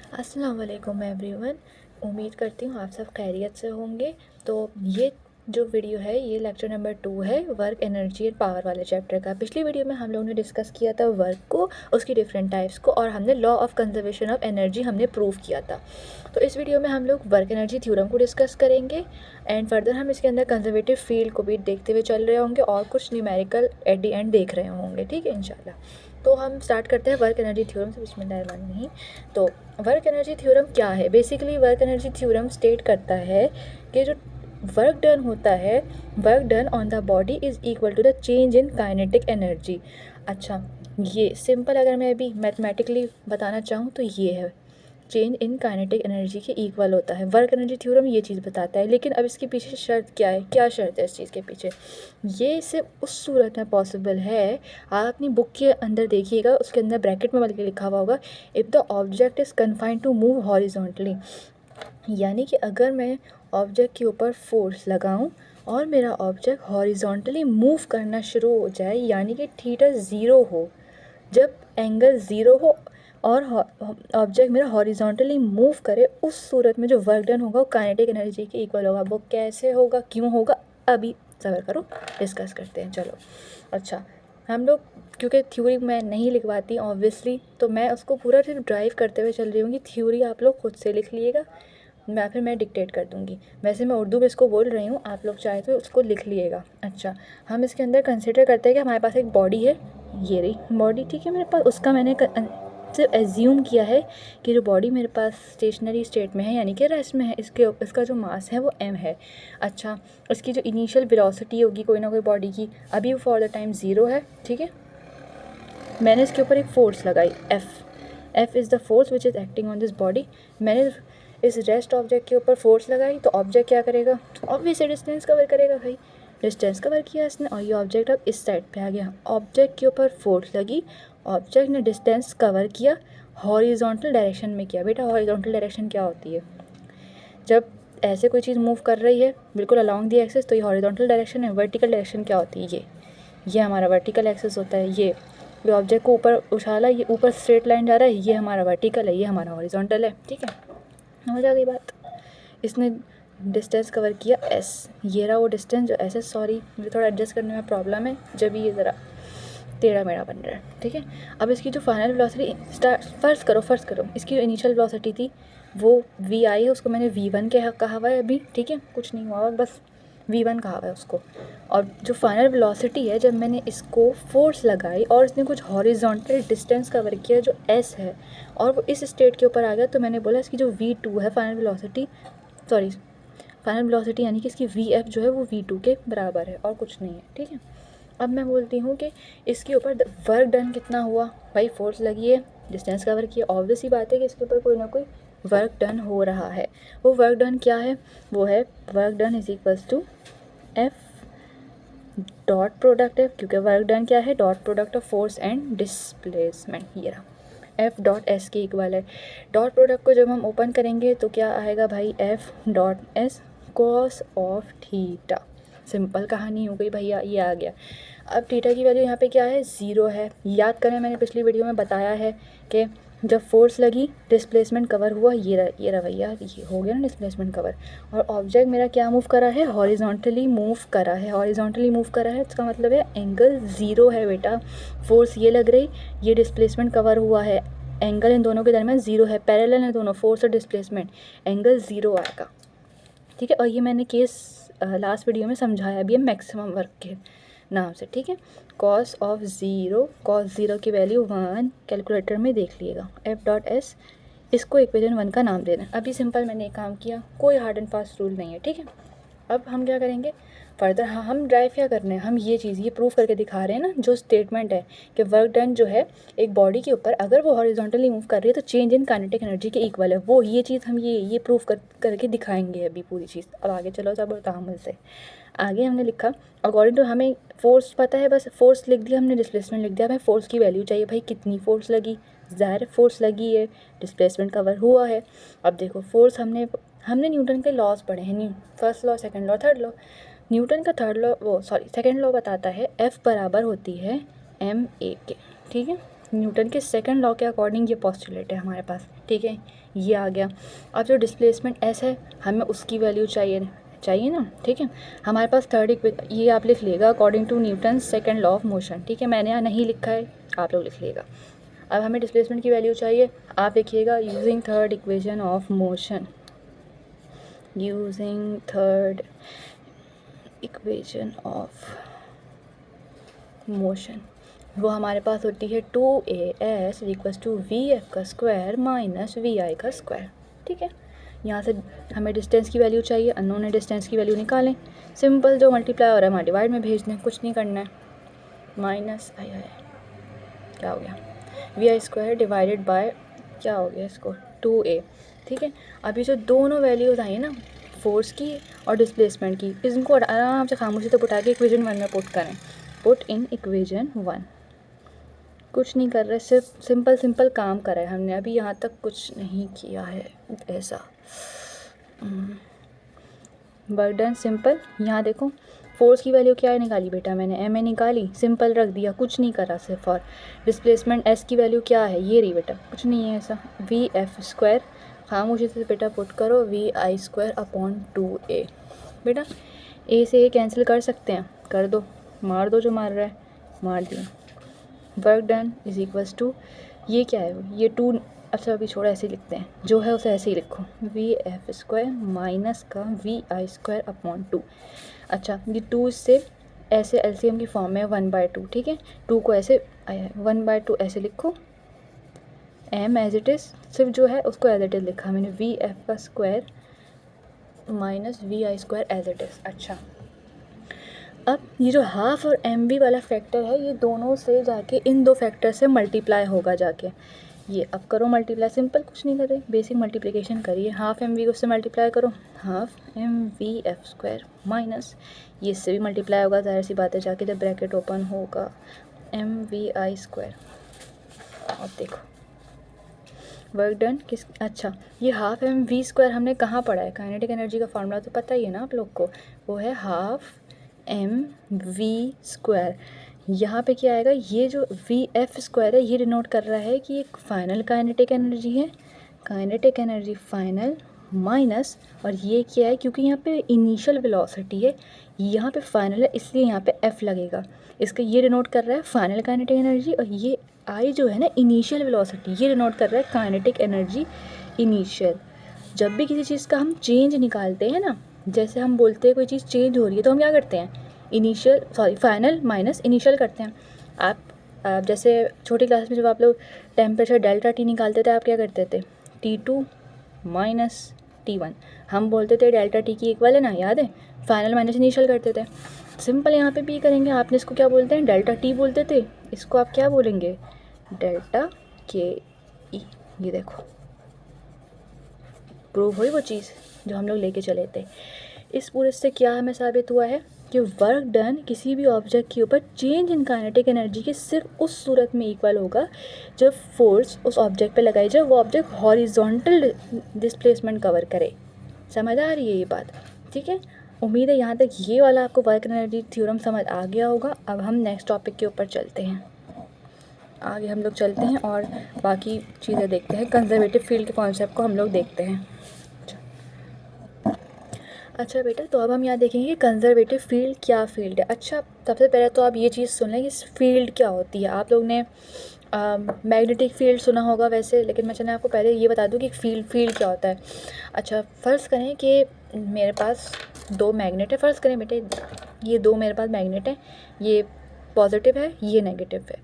अस्सलाम वालेकुम एवरीवन। उम्मीद करती हूँ आप सब खैरियत से होंगे। तो ये जो वीडियो है ये लेक्चर नंबर 2 है वर्क एनर्जी एंड पावर वाले चैप्टर का। पिछली वीडियो में हम लोगों ने डिस्कस किया था वर्क को, उसकी डिफरेंट टाइप्स को, और हमने law of conservation of energy हमने प्रूव किया था। तो इस वीडियो में हम लोग वर्क एनर्जी थ्योरम को डिस्कस करेंगे एंड फर्दर हम इसके अंदर कंजर्वेटिव फील्ड को भी देखते हुए चल रहे होंगे और कुछ न्यूमेरिकल एट द एंड देख रहे होंगे। ठीक है इंशाल्लाह। तो हम स्टार्ट करते हैं वर्क एनर्जी थ्योरम से। बिस्मिल्लाहिर्रहमानिर्रहीम। तो वर्क एनर्जी थ्योरम क्या है? Basically work energy theorem state करता है कि जो वर्क डन होता है, work done on the body is equal to the change in kinetic energy. अच्छा, ये सिंपल अगर मैं अभी मैथमेटिकली बताना चाहूँ तो ये है, चेंज इन काइनेटिक एनर्जी के इक्वल होता है। वर्क एनर्जी थ्योरम ये चीज़ बताता है। लेकिन अब इसके पीछे शर्त क्या है? क्या शर्त है इस चीज़ के पीछे? ये सिर्फ उस सूरत में पॉसिबल है, आप अपनी बुक के अंदर देखिएगा, उसके अंदर ब्रैकेट में बल्कि लिखा हुआ होगा, if the object is confined to move horizontally. यानी कि अगर मैं ऑब्जेक्ट के ऊपर फोर्स लगाऊं और मेरा ऑब्जेक्ट हॉरिजॉन्टली मूव करना शुरू हो जाए, यानी कि थीटा ज़ीरो हो, जब एंगल ज़ीरो हो और ऑब्जेक्ट मेरा हॉरिजॉन्टली मूव करे, उस सूरत में जो वर्क डन होगा वो काइनेटिक एनर्जी के इक्वल होगा। वो कैसे होगा, क्यों होगा, अभी सब्र करो, डिस्कस करते हैं। चलो अच्छा, हम लोग क्योंकि थ्योरी मैं नहीं लिखवाती ऑब्वियसली, तो मैं उसको पूरा सिर्फ ड्राइव करते हुए चल रही हूँ कि थ्योरी आप लोग खुद से लिख लीजिएगा, मैं डिक्टेट कर दूँगी। वैसे मैं उर्दू में इसको बोल रही हूँ, आप लोग चाहे तो उसको लिख लिएगा। अच्छा, हम इसके अंदर कंसिडर करते हैं कि हमारे पास एक बॉडी है, ये रही बॉडी, ठीक है मेरे पास। उसका मैंने सिर्फ एज्यूम किया है कि जो बॉडी मेरे पास स्टेशनरी स्टेट में है, यानी कि रेस्ट में है, इसका जो मास है वो m है। अच्छा, इसकी जो इनिशियल वेलोसिटी होगी कोई ना कोई बॉडी की, अभी फॉर द टाइम 0 है, ठीक है। मैंने इसके ऊपर एक फोर्स लगाई F is the force which is acting on this body. मैंने इस रेस्ट ऑब्जेक्ट के ऊपर फोर्स लगाई तो ऑब्जेक्ट क्या करेगा? ऑब्वियसली डिस्टेंस कवर करेगा भाई। डिस्टेंस कवर किया इसने और ये ऑब्जेक्ट अब इस साइड पे आ गया। ऑब्जेक्ट के ऊपर फोर्स लगी, ऑब्जेक्ट ने डिस्टेंस कवर किया, हॉरिजॉन्टल डायरेक्शन में किया। बेटा हॉरिजॉन्टल डायरेक्शन क्या होती है? जब ऐसे कोई चीज़ मूव कर रही है बिल्कुल अलॉन्ग दी एक्सिस, तो ये हॉरिजॉन्टल डायरेक्शन है। वर्टिकल डायरेक्शन क्या होती है? ये हमारा वर्टिकल एक्सिस होता है। ये ऑब्जेक्ट को ऊपर उछाला, ये ऊपर स्ट्रेट लाइन जा रहा है, ये हमारा वर्टिकल है, ये हमारा हॉरिजॉन्टल है। ठीक है, हो जा गई बात। इसने डिस्टेंस कवर किया s, ये रहा वो डिस्टेंस जो ऐसे, सॉरी मुझे थोड़ा एडजस्ट करने में प्रॉब्लम है, जब ये ज़रा टेढ़ा मेढ़ा बन रहा है। ठीक है, अब इसकी जो फाइनल वेलोसिटी फर्स्ट करो इसकी जो इनिशियल वेलोसिटी थी वो v आई है, उसको मैंने v1 कहा हुआ है अभी। ठीक है, कुछ नहीं हुआ, बस v1 कहा हुआ है उसको। और जो फाइनल वेलोसिटी है, जब मैंने इसको फोर्स लगाई और इसने कुछ हॉरिजॉन्टल डिस्टेंस कवर किया जो s है, और वो इस स्टेट के ऊपर आ गया, तो मैंने बोला इसकी जो v2 है फाइनल वेलोसिटी, फाइनल वेलोसिटी यानी कि इसकी vf जो है वो v2 के बराबर है और कुछ नहीं है। ठीक है, अब मैं बोलती हूँ कि इसके ऊपर वर्क डन कितना हुआ? भाई फोर्स लगी है, डिस्टेंस कवर किया, ऑब्वियस ही बात है कि इसके ऊपर कोई ना कोई वर्क डन हो रहा है। वो वर्क डन क्या है? वो है work done is equals to F dot product है, क्योंकि वर्क डन क्या है? Dot product of force and displacement. ये रहा एफ डॉट एस के इक्वल है। डॉट प्रोडक्ट को जब हम ओपन करेंगे तो क्या आएगा भाई? F dot S cos of theta. Simple कहानी हो गई भैया, ये आ गया। अब थीटा की वैल्यू यहाँ पे क्या है? 0 है। याद करें मैंने पिछली वीडियो में बताया है कि जब फोर्स लगी डिस्प्लेसमेंट कवर हुआ, ये रहा भैया, ये हो गया ना डिस्प्लेसमेंट कवर। और ऑब्जेक्ट मेरा क्या मूव करा है? हॉरिजॉन्टली मूव करा है। हॉरिजॉन्टली मूव करा है, इसका मतलब है एंगल 0 है बेटा। फोर्स ये लग रही, ये डिस्प्लेसमेंट कवर हुआ है, एंगल इन दोनों के दरमियान 0 है, पैरेलल है दोनों, फोर्स और डिस्प्लेसमेंट, एंगल 0 आएगा। ठीक है, और ये मैंने केस लास्ट वीडियो में समझाया भी है मैक्सिमम वर्क के नाम से। ठीक है, कॉस ऑफ 0, कॉस 0 की वैल्यू 1 कैलकुलेटर में देख लिएगा। एफ डॉट एस, इसको इक्वेशन 1 का नाम देना। अभी सिंपल मैंने एक काम किया, कोई हार्ड एंड फास्ट रूल नहीं है। ठीक है, अब हम क्या करेंगे फर्दर? हाँ, हम ड्राइव क्या करने हैं, हम ये चीज़ ये प्रूव करके दिखा रहे हैं ना, जो स्टेटमेंट है कि वर्क डन जो है एक बॉडी के ऊपर, अगर वो हॉरिजॉन्टली मूव कर रही है तो चेंज इन काइनेटिक एनर्जी के इक्वल है। वो ये चीज़ हम ये प्रूव करके दिखाएंगे अभी पूरी चीज़। अब आगे चलो सब तहमुल से। आगे हमने लिखा अकॉर्डिंग टू, हमें फोर्स पता है, बस फोर्स लिख दिया हमने, डिस्प्लेसमेंट लिख दिया। हमें फोर्स की वैल्यू चाहिए भाई, कितनी फोर्स लगी? ज़ाहिर फोर्स लगी है, डिस्प्लेसमेंट कवर हुआ है। अब देखो फोर्स हमने न्यूटन के लॉज पढ़े हैं, first law, second law, third law. Newton का सेकंड लॉ बताता है F बराबर होती है ma के। ठीक है, न्यूटन के सेकंड लॉ के अकॉर्डिंग ये पोस्टुलेट है हमारे पास, ठीक है, ये आ गया। अब जो डिस्प्लेसमेंट एस है हमें उसकी वैल्यू चाहिए ना, ठीक है। हमारे पास थर्ड ये आप लिख लेगा according to Newton second law of motion, ठीक है, मैंने यहाँ नहीं लिखा है, आप लोग लिख लेगा। अब हमें डिस्प्लेसमेंट की वैल्यू चाहिए, आप लिखिएगा using third equation of motion, using third equation of motion, वो हमारे पास होती है 2as इक्वल्स टू vf का स्क्वायर माइनस vi का स्क्वायर, ठीक है। यहाँ से हमें डिस्टेंस की वैल्यू चाहिए, अननोन है, डिस्टेंस की वैल्यू निकालें, सिंपल जो मल्टीप्लाई हो रहा है हमारे डिवाइड में भेज दें, कुछ नहीं करना है, माइनस क्या हो गया vi स्क्वायर डिवाइडेड बाय क्या हो गया इसको 2a, ठीक है। अभी जो दोनों वैल्यूज़ आई है ना, फोर्स की और डिस्प्लेसमेंट की, इनको आराम से खामोशी तक उठा के इक्वेशन 1 में पुट करें, पुट इन इक्वेशन 1। कुछ नहीं कर रहे, सिर्फ सिंपल काम करा है हमने, अभी यहाँ तक कुछ नहीं किया है ऐसा। Work done simple. यहाँ देखो फोर्स की वैल्यू क्या है निकाली बेटा, मैंने एम ए निकाली, सिंपल रख दिया, कुछ नहीं करा सिर्फ। और डिस्प्लेसमेंट एस की वैल्यू क्या है, ये रही बेटा, कुछ नहीं है ऐसा, वी एफ स्क्वायर, खामोशी से बेटा पुट करो we I square upon 2a। बेटा ए से ए कैंसिल कर सकते हैं, कर दो, मार दो, जो मार रहा है मार दिया। Work done is equals to, ये क्या है, ये 2, अच्छा अभी छोड़ा, ऐसे ही लिखते हैं, जो है उसे ऐसे ही लिखो, वी एफ स्क्वायर माइनस का वी आई स्क्वायर अपॉन 2। अच्छा ये 2 इससे ऐसे एलसीएम की फॉर्म में 1/2, ठीक है, 2 को ऐसे 1/2 ऐसे लिखो, एम एज इट इज़, सिर्फ जो है उसको एज इट इज़ लिखा मैंने, वी एफ का square minus V I square as it is. अच्छा अब ये जो हाफ और एम वी वाला फैक्टर है, ये दोनों से जाके इन दो फैक्टर से मल्टीप्लाई होगा जाके, ये अब करो मल्टीप्लाई, सिंपल कुछ नहीं कर रहे, बेसिक मल्टीप्लिकेशन करिए, हाफ एम वी को उससे मल्टीप्लाई करो, half M V F square minus, ये इससे भी मल्टीप्लाई होगा, जाहिर सी बात है, जाके जब ब्रैकेट ओपन होगा, एम वी आई स्क्वायर। अब देखो वर्क डन किस, अच्छा ये हाफ एम वी स्क्वायर हमने कहाँ पढ़ा है, काइनेटिक एनर्जी का फार्मूला तो पता ही है ना आप लोग को, वो है हाफ एम वी स्क्वायर। यहाँ पे क्या आएगा, ये जो वी एफ स्क्वायर है ये डिनोट कर रहा है कि एक फाइनल काइनेटिक एनर्जी है, काइनेटिक एनर्जी फाइनल माइनस, और ये क्या है, क्योंकि यहाँ पे इनिशियल वेलोसिटी है, यहाँ पे फाइनल है, इसलिए यहाँ पे एफ लगेगा, इसका ये डिनोट कर रहा है फाइनल काइनेटिक एनर्जी, और ये आई जो है ना इनिशियल वेलोसिटी, ये डिनोट कर रहा है काइनेटिक एनर्जी इनिशियल। जब भी किसी चीज़ का हम चेंज निकालते हैं ना, जैसे हम बोलते हैं कोई चीज़ चेंज हो रही है, तो हम क्या करते हैं, फाइनल माइनस इनिशियल करते हैं। आप जैसे छोटी क्लास में जब आप लोग टेम्परेचर डेल्टा टी निकालते थे, आप क्या करते थे, T2 माइनस T1, हम बोलते थे डेल्टा टी की इक्वल है ना, याद है, फाइनल माइनस इनिशियल करते थे। सिंपल यहाँ पे भी करेंगे, आपने इसको क्या बोलते हैं, डेल्टा टी बोलते थे, इसको आप क्या बोलेंगे, डेल्टा के ई। ये देखो प्रूव हुई वो चीज़ जो हम लोग लेके चले थे। इस पूरे से क्या हमें साबित हुआ है कि वर्क डन किसी भी ऑब्जेक्ट के ऊपर चेंज इन काइनेटिक एनर्जी की सिर्फ उस सूरत में इक्वल होगा जब फोर्स उस ऑब्जेक्ट पे लगाई जाए, वो ऑब्जेक्ट हॉरिजॉन्टल डिस्प्लेसमेंट कवर करे। समझ आ रही है ये बात, ठीक है। उम्मीद है यहाँ तक ये वाला आपको वर्क एनर्जी थ्योरम समझ आ गया होगा। अब हम नेक्स्ट टॉपिक के ऊपर चलते हैं, आगे हम लोग चलते हैं और बाकी चीज़ें देखते हैं, कंजर्वेटिव फील्ड के कॉन्सेप्ट को हम लोग देखते हैं। अच्छा बेटा, तो अब हम यहाँ देखेंगे कि कंजर्वेटिव फील्ड क्या फील्ड है। अच्छा सबसे पहले तो आप ये चीज़ सुन लें कि फील्ड क्या होती है। आप लोग ने मैग्नेटिक फील्ड सुना होगा वैसे, लेकिन मैं चलिए आपको पहले ये बता दूँ कि फील्ड क्या होता है। अच्छा फ़र्ज़ करें कि मेरे पास 2 मैग्नेट है, फ़र्ज़ करें बेटे ये 2 मेरे पास मैग्नेट है, ये पॉजिटिव है ये नेगेटिव है।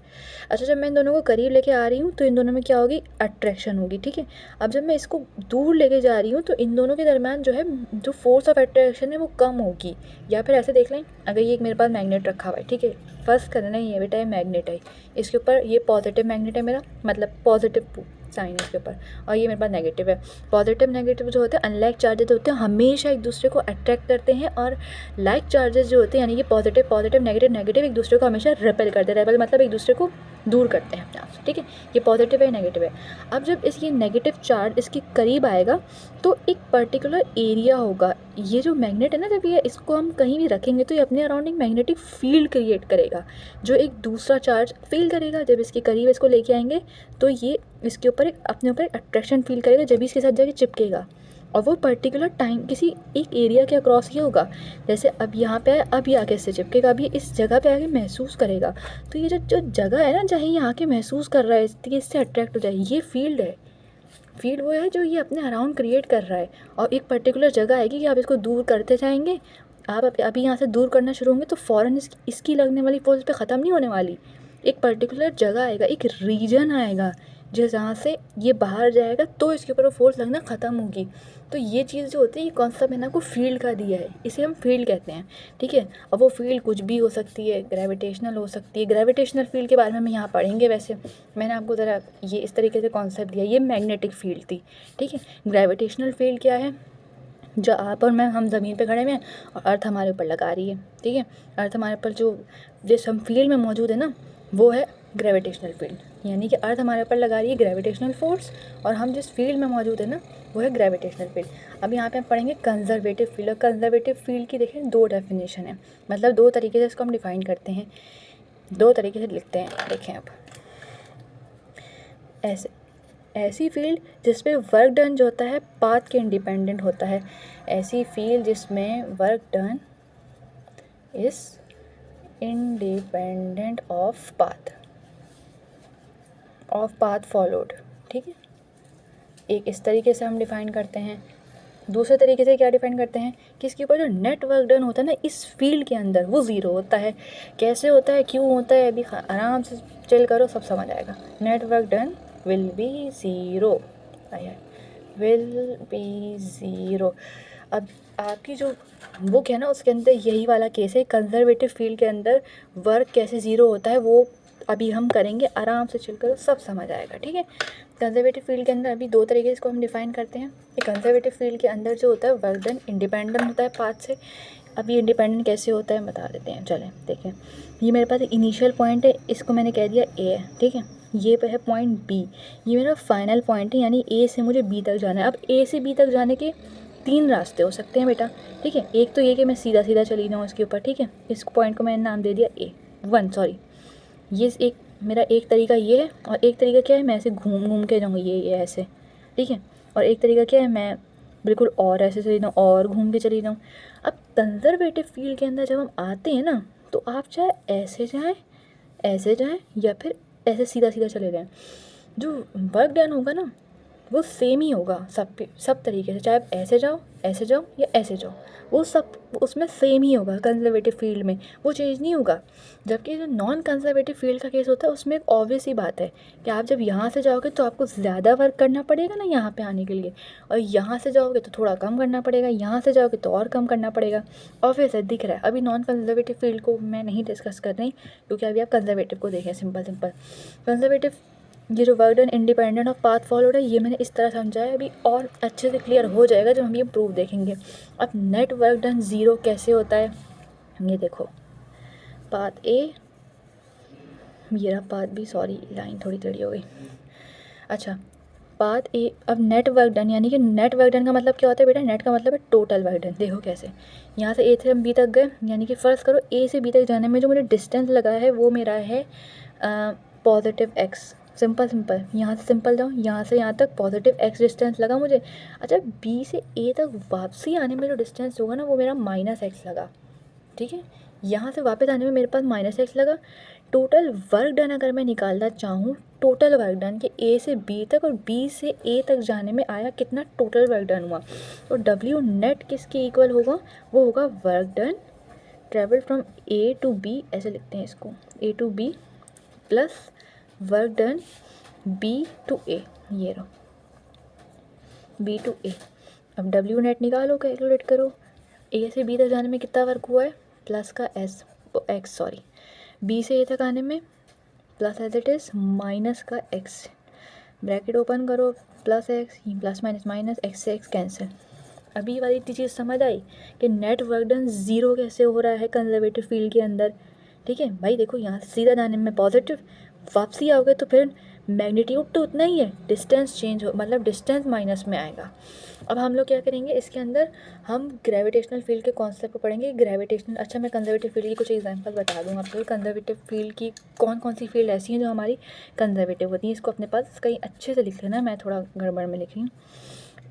अच्छा जब मैं इन दोनों को करीब लेके आ रही हूँ तो इन दोनों में क्या होगी, अट्रैक्शन होगी, ठीक है। अब जब मैं इसको दूर लेके जा रही हूँ तो इन दोनों के दरम्यान जो है जो फोर्स ऑफ अट्रैक्शन है वो कम होगी। या फिर ऐसे देख लें, अगर ये एक मेरे पास मैग्नेट रखा हुआ है, ठीक है, फर्स्ट करना ही है बेटा, ये मैग्नेट है, इसके ऊपर ये पॉजिटिव मैग्नेट है मेरा, मतलब पॉजिटिव साइन है इसके ऊपर, और ये मेरे पास नेगेटिव है। पॉजिटिव नेगेटिव जो होते हैं अनलाइक चार्जेस होते हैं, हमेशा एक दूसरे को अट्रैक्ट करते हैं, और लाइक चार्जेस जो होते हैं यानी कि पॉजिटिव नेगेटिव एक दूसरे को हमेशा रेपेल करते हैं। रेपेल मतलब एक दूसरे को दूर करते हैं अपने आप से, ठीक है। ये पॉजिटिव है, नेगेटिव है। अब जब ये नेगेटिव चार्ज इसके करीब आएगा तो एक पर्टिकुलर एरिया होगा, ये जो मैग्नेट है ना, जब ये इसको हम कहीं भी रखेंगे तो ये अपने अराउंड एक मैग्नेटिक फील्ड क्रिएट करेगा जो एक दूसरा चार्ज फील करेगा। जब इसके करीब इसको लेके आएंगे तो ये इसके ऊपर अपने ऊपर अट्रैक्शन फील करेगा, जब इसके साथ जाके चिपकेगा और वो पर्टिकुलर टाइम किसी एक एरिया के अक्रॉस ही होगा। जैसे अब यहाँ पे है, अब ये आके इससे चिपकेगा, अब ये इस जगह पे आके महसूस करेगा। तो ये जो जगह है ना जहाँ ये आके महसूस कर रहा है इससे अट्रैक्ट हो जाए, ये फील्ड है। फील्ड वो है जो ये अपने अराउंड क्रिएट कर रहा है। और एक पर्टिकुलर जगह आएगी कि आप इसको दूर करते जाएंगे, आप अभी यहाँ से दूर करना शुरू होंगे तो फ़ौरन इसकी लगने वाली फोर्स पे ख़त्म नहीं होने वाली। एक पर्टिकुलर जगह आएगा, एक रीजन आएगा जहाँ से ये बाहर जाएगा तो इसके ऊपर वो फोर्स लगना ख़त्म होगी। तो ये चीज़ जो होती है, ये कॉन्सेप्ट मैंने आपको फील्ड का दिया है, इसे हम फील्ड कहते हैं, ठीक है। अब वो फील्ड कुछ भी हो सकती है, ग्रेविटेशनल हो सकती है। ग्रेविटेशनल फील्ड के बारे में हम यहाँ पढ़ेंगे। वैसे मैंने आपको ज़रा ये इस तरीके से कॉन्सेप्ट दिया, ये मैग्नेटिक फील्ड थी, ठीक है। ग्रेविटेशनल फील्ड क्या है? जो आप और मैं, हम ज़मीन पे खड़े हुए हैं और अर्थ हमारे ऊपर लगा रही है, ठीक है। अर्थ हमारे ऊपर जो जिस हम फील्ड में मौजूद है ना, वो है ग्रेविटेशनल फील्ड, यानी कि अर्थ हमारे ऊपर लगा रही है ग्रेविटेशनल फोर्स और हम जिस फील्ड में मौजूद है ना, वो है ग्रेविटेशनल फील्ड। अब यहाँ पे हम पढ़ेंगे कंजर्वेटिव फील्ड। और कंजर्वेटिव फील्ड की देखें दो डेफिनेशन है, मतलब दो तरीके से इसको हम डिफाइन करते हैं, दो तरीके से लिखते हैं। देखें अब, ऐसी फील्ड जिसमें वर्क डन जो होता है पाथ के इंडिपेंडेंट होता है। ऐसी फील्ड जिसमें work done is independent of path followed, ठीक है। एक इस तरीके से हम डिफ़ाइन करते हैं। दूसरे तरीके से क्या डिफ़ाइन करते हैं कि इसके ऊपर जो नेट वर्क डन होता है ना इस फील्ड के अंदर, वो ज़ीरो होता है। कैसे होता है, क्यों होता है, अभी आराम से चिल करो, सब समझ आएगा। Net work done will be zero, will be zero. अब आपकी जो बुक है ना उसके अंदर यही वाला केस है, कंजर्वेटिव फील्ड के अंदर वर्क कैसे ज़ीरो होता है वो अभी हम करेंगे, आराम से चिल करो, सब समझ आएगा, ठीक है। कंजर्वेटिव फील्ड के अंदर अभी दो तरीके से इसको हम डिफ़ाइन करते हैं। कंजर्वेटिव फील्ड के अंदर जो होता है वर्क डन इंडिपेंडेंट होता है पाथ से। अब ये इंडिपेंडेंट कैसे होता है बता देते हैं, चलें देखें। ये मेरे पास इनिशियल पॉइंट है, इसको मैंने कह दिया ए है, ठीक है। ये पे है पॉइंट बी, ये मेरा फाइनल पॉइंट है, यानी ए से मुझे बी तक जाना है। अब ए से बी तक जाने के तीन रास्ते हो सकते हैं बेटा, ठीक है। एक तो ये कि मैं सीधा सीधा चली जाऊँ इसके ऊपर, ठीक है। इस पॉइंट को मैंने नाम दे दिया A1, सॉरी। ये एक मेरा एक तरीका ये है, और एक तरीका क्या है, मैं ऐसे घूम घूम के जाऊँगी ये ऐसे, ठीक है। और एक तरीका क्या है, मैं बिल्कुल और ऐसे चली जाऊँ और घूम के चली जाऊँ। अब कंजर्वेटिव फील्ड के अंदर जब हम आते हैं ना, तो आप चाहे ऐसे जाएँ या फिर ऐसे सीधा सीधा चले जाएँ, जो वर्क डन होगा ना वो सेम ही होगा सब तरीके से, चाहे आप ऐसे जाओ या ऐसे जाओ, वो सब उसमें सेम ही होगा। कंजर्वेटिव फील्ड में वो चेंज नहीं होगा। जबकि जो नॉन कंजर्वेटिव फील्ड का केस होता है उसमें एक ऑब्वियस ही बात है कि आप जब यहाँ से जाओगे तो आपको ज़्यादा वर्क करना पड़ेगा ना यहाँ पे आने के लिए, और यहाँ से जाओगे तो थोड़ा कम करना पड़ेगा, यहाँ से जाओगे तो और कम करना पड़ेगा। ऑब्वियस है, दिख रहा है। अभी नॉन कंजर्वेटिव फील्ड को मैं नहीं डिस्कस कर रही, क्योंकि अभी आप कंजर्वेटिव को देखें। सिंपल कंजर्वेटिव, ये जो work done independent of path followed है, ये मैंने इस तरह समझाया। अभी और अच्छे से क्लियर हो जाएगा जब हम ये प्रूफ देखेंगे। अब नेट वर्क डन ज़ीरो कैसे होता है, ये देखो। पाथ ए, ये रहा पाथ बी, सॉरी लाइन थोड़ी टेढ़ी हो गई। अच्छा, पाथ ए। अब नेट वर्क डन, यानी कि नेट वर्क डन का मतलब क्या होता है बेटा, नेट का मतलब है टोटल वर्क डन। देखो कैसे, यहाँ से ए से हम बी तक गए, यानी कि फ़र्ज़ करो ए से बी तक जाने में जो मुझे डिस्टेंस लगा है वो मेरा है पॉजिटिव एक्स। सिंपल यहाँ से सिंपल जाओ, यहाँ से यहाँ तक पॉजिटिव एक्स डिस्टेंस लगा मुझे। अच्छा, बी से ए तक वापसी आने में जो डिस्टेंस होगा ना वो मेरा माइनस एक्स लगा, ठीक है। यहाँ से वापस आने में मेरे पास माइनस एक्स लगा। टोटल वर्क डन अगर मैं निकालना चाहूँ, टोटल वर्क डन कि ए से बी तक और बी से ए तक जाने में आया कितना टोटल वर्क डन हुआ, तो डब्ल्यू नेट किसके इक्वल होगा, वो होगा work done travel from A to B, ऐसे लिखते हैं इसको, A to B plus work done B to A, ये रहो बी टू ए। अब डब्ल्यू नेट निकालो, कैलकुलेट करो। ए से बी तक जाने में कितना वर्क हुआ है, प्लस का एक्स, सॉरी, बी से ए तक आने में plus as it is minus का एक्स, ब्रैकेट ओपन करो, plus X, plus minus minus, X से एक्स कैंसिल। अभी वाली चीज़ समझ आई कि नेट वर्क डन ज़ीरो कैसे हो रहा है कंजर्वेटिव फील्ड के अंदर, ठीक है भाई। देखो यहाँ से सीधा जाने में पॉजिटिव, वापसी आओगे तो फिर मैग्नीट्यूड तो उतना ही है, डिस्टेंस चेंज हो, मतलब डिस्टेंस माइनस में आएगा। अब हम लोग क्या करेंगे, इसके अंदर हम ग्रेविटेशनल फील्ड के कॉन्सेप्ट को पढ़ेंगे। ग्रेविटेशनल, अच्छा मैं कंजर्वेटिव फील्ड की कुछ एग्जांपल बता दूँ आपको। कंजर्वेटिव फील्ड की कौन कौन सी फील्ड ऐसी हैं जो हमारी कंजर्वेटिव होती हैं, इसको अपने पास कहीं अच्छे से लिख लेना, मैं थोड़ा गड़बड़ में लिख रही हूँ।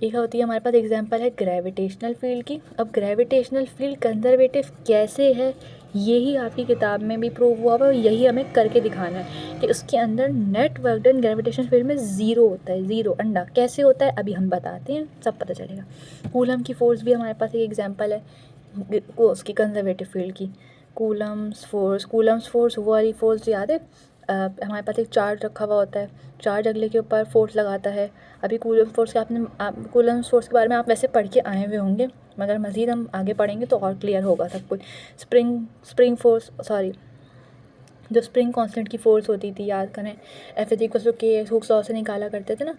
एक होती है हमारे पास एग्जांपल है ग्रेविटेशनल फील्ड की। अब ग्रेविटेशनल फील्ड कंजर्वेटिव कैसे है, यही आपकी किताब में भी प्रूव हुआ हुआ, यही हमें करके दिखाना है कि उसके अंदर net work done gravitational field में ज़ीरो होता है, ज़ीरो अंडा। कैसे होता है अभी हम बताते हैं, सब पता चलेगा। कूलम की फोर्स भी हमारे पास एक एग्जांपल है उसकी कंजर्वेटिव फील्ड की। कूलम्स फोर्स वो वाली फोर्स याद है, हमारे पास एक चार्ज रखा हुआ होता है, चार्ज अगले के ऊपर फोर्स लगाता है। अभी कूलम फोर्स के कूलम फोर्स के बारे में आप वैसे पढ़ के आए हुए होंगे, मगर मज़ीद हम आगे पढ़ेंगे तो और क्लियर होगा सब कुछ। स्प्रिंग फोर्स, सॉरी, जो स्प्रिंग कांस्टेंट की फोर्स होती थी, याद करें, F=K हुक्स लॉ से निकाला करते थे ना,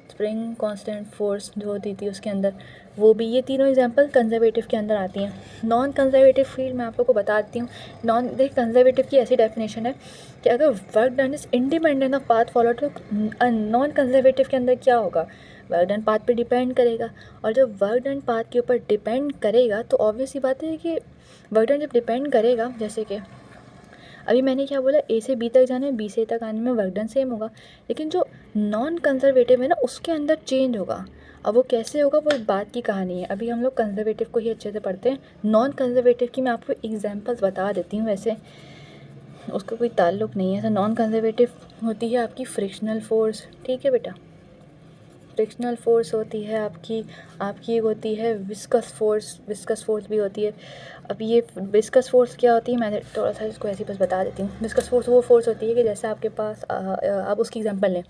स्प्रिंग कांस्टेंट फोर्स जो होती थी उसके अंदर, वो भी ये तीनों एग्जांपल कंजर्वेटिव के अंदर आती हैं। नॉन कंजर्वेटिव फील्ड मैं आप लोग को बता देती हूँ। कंजर्वेटिव की ऐसी डेफिनेशन है कि अगर work done is independent of path followed, तो नॉन कंजर्वेटिव के अंदर क्या होगा, वर्क डन पाथ पे डिपेंड करेगा। और जब वर्क डन पाथ के ऊपर डिपेंड करेगा तो ऑब्वियस सी बात है कि वर्क डन जब डिपेंड करेगा, जैसे कि अभी मैंने क्या बोला, ए से बी तक जाना है, बी से ए तक आने में वर्क डन सेम होगा, लेकिन जो नॉन कंजर्वेटिव है ना उसके अंदर चेंज होगा। अब वो कैसे होगा, वो एक बात की कहानी है। अभी हम लोग कंजर्वेटिव को ही अच्छे से पढ़ते हैं। नॉन कंजर्वेटिव की मैं आपको एग्जांपल्स बता देती हूँ, वैसे उसका कोई ताल्लुक नहीं है। ऐसा नॉन कंजर्वेटिव होती है आपकी फ्रिक्शनल फोर्स, ठीक है बेटा, फ्रिक्शनल फोर्स होती है आपकी होती है विस्कस फोर्स भी होती है। अब ये विस्कस फोर्स क्या होती है, मैं थोड़ा सा इसको ऐसे बस बता देती हूँ। विस्कस फोर्स वो फोर्स होती है कि जैसे आपके पास आप उसकी एग्जांपल लें,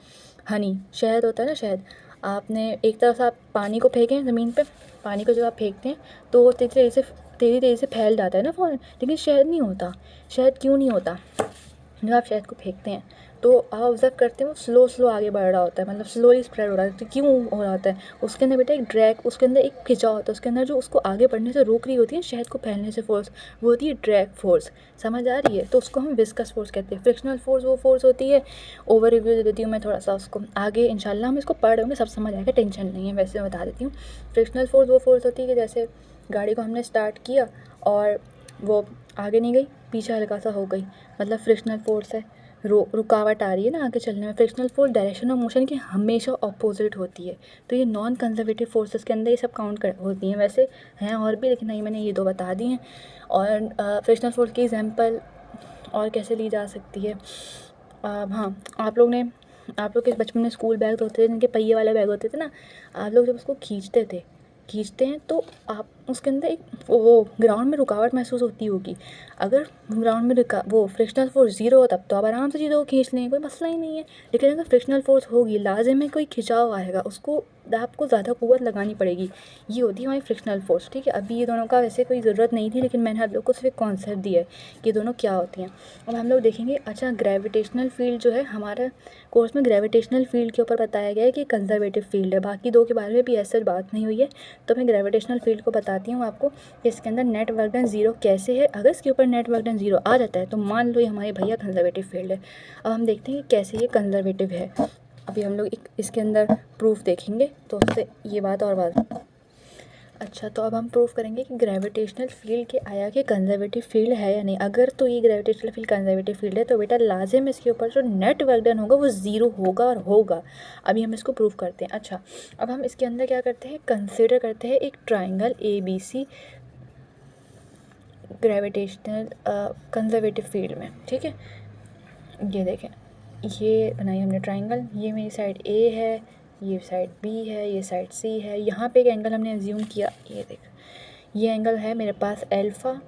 हनी, शहद होता है ना, शहद आपने एक तरफ से आप पानी को फेंकें ज़मीन पे, पानी को जब आप फेंकते हैं तो वो तेज़ी तेज़ी से फैल जाता है ना फ़ौरन, लेकिन शहद नहीं होता। शहद क्यों नहीं होता, जब आप शहद को फेंकते हैं तो आप ऑब्जर्व करते हैं वो स्लो आगे बढ़ रहा होता है, मतलब स्लोली स्प्रेड हो रहा है। तो क्यों हो रहा होता है, उसके अंदर बेटा एक ड्रैग, उसके अंदर एक खिंचाव होता है, उसके अंदर जो उसको आगे बढ़ने से रोक रही होती है, शहद को फैलने से फोर्स, वो होती है ड्रैग फोर्स। समझ आ रही है, तो उसको हम विस्कस फोर्स कहते हैं। फ्रिक्शनल फोर्स वो फोर्स होती है, ओवर रिव्यू दे देती हूँ मैं थोड़ा सा, उसको आगे इंशाल्लाह हम इसको पढ़ होंगे, सब समझ आएगा, टेंशन नहीं है, वैसे मैं बता देती हूँ। फ्रिक्शनल फोर्स वो फोर्स होती है कि जैसे गाड़ी को हमने स्टार्ट किया और वो आगे नहीं गई, पीछे हल्का सा हो गई, मतलब फ्रिक्शनल फोर्स है, रुकावट आ रही है ना आगे चलने में। Frictional force direction of motion की हमेशा अपोजिट होती है। तो ये नॉन कंजर्वेटिव फोर्सेस के अंदर ये सब काउंट होती हैं, वैसे हैं और भी, लेकिन नहीं, मैंने ये दो बता दी हैं। और फ्रिक्शनल फोर्स की एग्जांपल और कैसे ली जा सकती है, हाँ, आप लोग के बचपन में स्कूल बैग होते थे, जिनके पहिए वाले बैग होते थे ना, आप लोग जब उसको खींचते हैं तो आप उसके अंदर एक वो ग्राउंड में रुकावट महसूस होती होगी। अगर ग्राउंड में वो फ्रिक्शनल फोर्स ज़ीरो हो तब तो आप आराम से चीज़ों को खींच लें, कोई मसला ही नहीं है। लेकिन अगर फ्रिक्शनल फोर्स होगी, लाजिम में कोई खिंचाव आएगा, उसको आपको ज़्यादा क़ुव्वत लगानी पड़ेगी, ये होती है हमारी फ्रिक्शनल फोर्स, ठीक है। अभी ये दोनों का वैसे कोई ज़रूरत नहीं थी, लेकिन मैंने आप लोग को सिर्फ एक कॉन्सेप्ट दिया है कि दोनों क्या होती हैं। अब हम लोग देखेंगे, अच्छा ग्रेविटेशनल फील्ड जो है, हमारा कोर्स में ग्रेविटेशनल फील्ड के ऊपर बताया गया है कि कंजर्वेटिव फील्ड है, बाकी दो के बारे में भी ऐसे बात नहीं हुई है। तो मैं ग्रेविटेशनल फील्ड को बताती हूँ आपको कि इसके अंदर नेट वर्क डन ज़ीरो कैसे है। अगर इसके ऊपर नेट वर्क डन ज़ीरो आ जाता है तो मान लो ये हमारे भैया कंजर्वेटिव फील्ड है। अब हम देखते हैं कि कैसे ये कंजर्वेटिव है। अभी हम लोग इसके अंदर प्रूफ देखेंगे तो उससे ये बात और बात। अच्छा, तो अब हम प्रूफ करेंगे कि ग्रेविटेशनल फील्ड के आया कि कंजर्वेटिव फील्ड है या नहीं। अगर तो ये ग्रेविटेशनल फील्ड कंजर्वेटिव फील्ड है तो बेटा लाजिम इसके ऊपर जो नेट वर्क डन होगा वो ज़ीरो होगा और होगा। अभी हम इसको प्रूफ करते हैं। अच्छा, अब हम इसके अंदर क्या करते हैं, कंसिडर करते हैं एक triangle ABC gravitational conservative field में, ठीक है। ये देखें, ये बनाई हमने ट्राइंगल, ये मेरी साइड A है, ये साइड B है, ये साइड C है। यहाँ पे एक एंगल हमने एज्यूम किया, ये देख, ये एंगल है मेरे पास अल्फ़ा,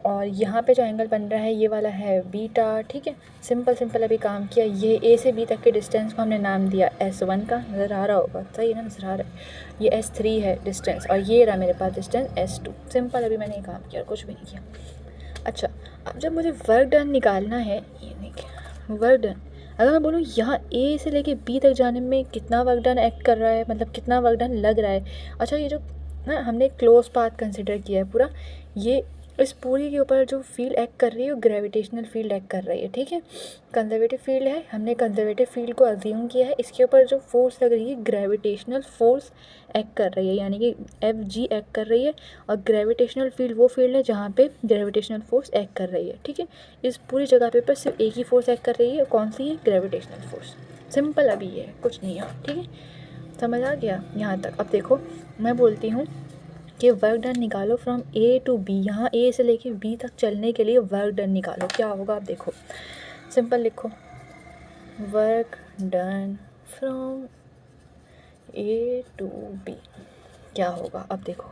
और यहाँ पे जो एंगल बन रहा है ये वाला है बीटा, ठीक है। सिंपल अभी काम किया। ये A से B तक के डिस्टेंस को हमने नाम दिया S1 का, नज़र आ रहा होगा, सही है ना, नज़र आ रहा है। ये S3 है डिस्टेंस, और ये रहा मेरे पास डिस्टेंस S2। सिंपल अभी मैंने काम किया और कुछ भी नहीं किया। अच्छा, अब जब मुझे वर्क डन निकालना है, ये देखिए वर्क डन, अगर मैं बोलूँ यहाँ A से लेके B तक जाने में कितना वर्क डन एक्ट कर रहा है, मतलब कितना वर्क डन लग रहा है। अच्छा, ये जो ना हमने क्लोज पाथ कंसिडर किया है पूरा, ये इस पूरी के ऊपर जो फील्ड एक्ट कर रही है वो ग्रेविटेशनल फील्ड एक्ट कर रही है, ठीक है। कंजर्वेटिव फील्ड है, हमने कंजर्वेटिव फील्ड को अज्यूम किया है, इसके ऊपर जो फोर्स लग रही है ग्रेविटेशनल फोर्स एक्ट कर रही है, यानी कि Fg एक्ट कर रही है। और ग्रेविटेशनल फील्ड वो फील्ड है जहाँ पे ग्रेविटेशनल फोर्स एक्ट कर रही है, ठीक है। इस पूरी जगह पे पर सिर्फ एक ही फोर्स एक्ट कर रही है, कौन सी है? Gravitational force. सिंपल अभी है, कुछ नहीं है, ठीक है। समझ आ गया यहाँ तक? अब देखो मैं बोलती हूँ कि वर्क डन निकालो फ्रॉम A टू B, यहाँ A से लेके B तक चलने के लिए वर्क डन निकालो। क्या होगा आप देखो, सिंपल लिखो, work done from A to B क्या होगा अब देखो,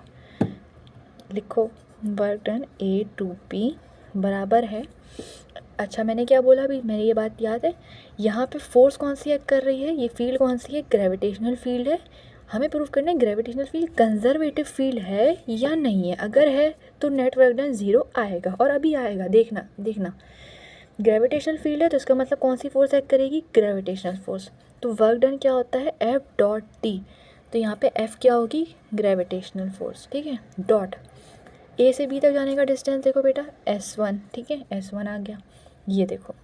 लिखो work done A to B बराबर है। अच्छा मैंने क्या बोला अभी, मेरी ये बात याद है? यहाँ पे फोर्स कौन सी एक्ट कर रही है, ये फील्ड कौन सी है? ग्रेविटेशनल फील्ड है। हमें प्रूव करना है ग्रेविटेशनल फील्ड कंजर्वेटिव फील्ड है या नहीं है। अगर है तो नेट वर्क डन 0 आएगा, और अभी आएगा, देखना देखना। ग्रेविटेशनल फील्ड है तो इसका मतलब कौन सी फोर्स एक्ट करेगी? Gravitational force. तो वर्क डन क्या होता है? F.T। तो यहाँ पे F क्या होगी? ग्रेविटेशनल फोर्स, ठीक है। डॉट A से B तक जाने का डिस्टेंस देखो बेटा S1, ठीक है, S1 आ गया। ये देखो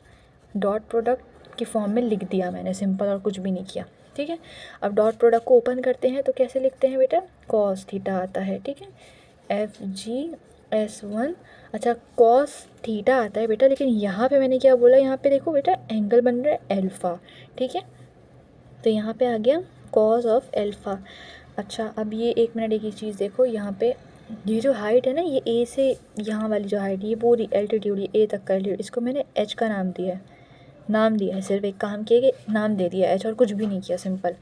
डॉट प्रोडक्ट की फॉर्म में लिख दिया मैंने, सिंपल, और कुछ भी नहीं किया, ठीक है। अब डॉट प्रोडक्ट को ओपन करते हैं तो कैसे लिखते हैं बेटा? कॉस थीटा आता है, ठीक है, FG/S1। अच्छा कॉस थीटा आता है बेटा, लेकिन यहाँ पे मैंने क्या बोला, यहाँ पे देखो बेटा एंगल बन रहा है अल्फ़ा, ठीक है। तो यहाँ पे आ गया कॉस ऑफ अल्फ़ा। अच्छा अब ये एक मिनट एक ही चीज़ देखो, यहाँ पे ये जो हाइट है ना, ये A से यहाँ वाली जो हाइट, ये पूरी एल्टीट्यूड, ये A तक का एल्टीट्यूड, इसको मैंने H का नाम दिया है, सिर्फ एक काम किया कि नाम दे दिया H, और कुछ भी नहीं किया, सिंपल।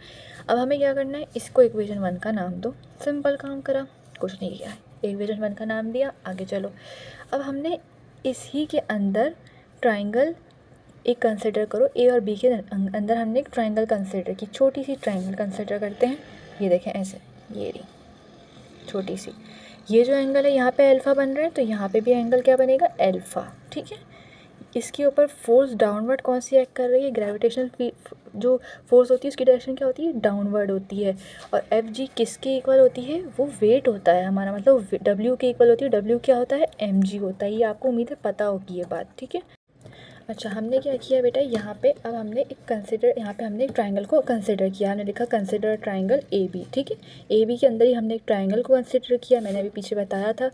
अब हमें क्या करना है, इसको इक्वेशन 1 का नाम दो, सिंपल काम करा, कुछ नहीं किया है, इक्वेशन 1 का नाम दिया, आगे चलो। अब हमने इसी के अंदर ट्राइंगल एक कंसिडर करो, A और B के अंदर हमने एक ट्राइंगल कंसिडर की, छोटी सी ट्राइंगल कंसिडर करते हैं। ये देखें ऐसे, ये रही छोटी सी, ये जो एंगल है यहाँ पे अल्फ़ा बन रहा है, तो यहाँ पे भी एंगल क्या बनेगा? अल्फ़ा, ठीक है। इसके ऊपर फोर्स डाउनवर्ड कौन सी एक्ट कर रही है? ग्रेविटेशनल जो फोर्स होती है उसकी डायरेक्शन क्या होती है? डाउनवर्ड होती है। और Fg किसके इक्वल होती है? वो वेट होता है हमारा, मतलब W के इक्वल होती है। W क्या होता है? mg होता है। ये आपको उम्मीद है पता होगी ये बात, ठीक है। अच्छा हमने क्या किया बेटा, यहाँ पे अब हमने एक कंसिडर, यहाँ पे हमने एक ट्राइंगल को कंसिडर किया, हमने लिखा कंसिडर ट्राइंगल AB, ठीक है। AB के अंदर ही हमने एक ट्राइंगल को कंसिडर किया। मैंने अभी पीछे बताया था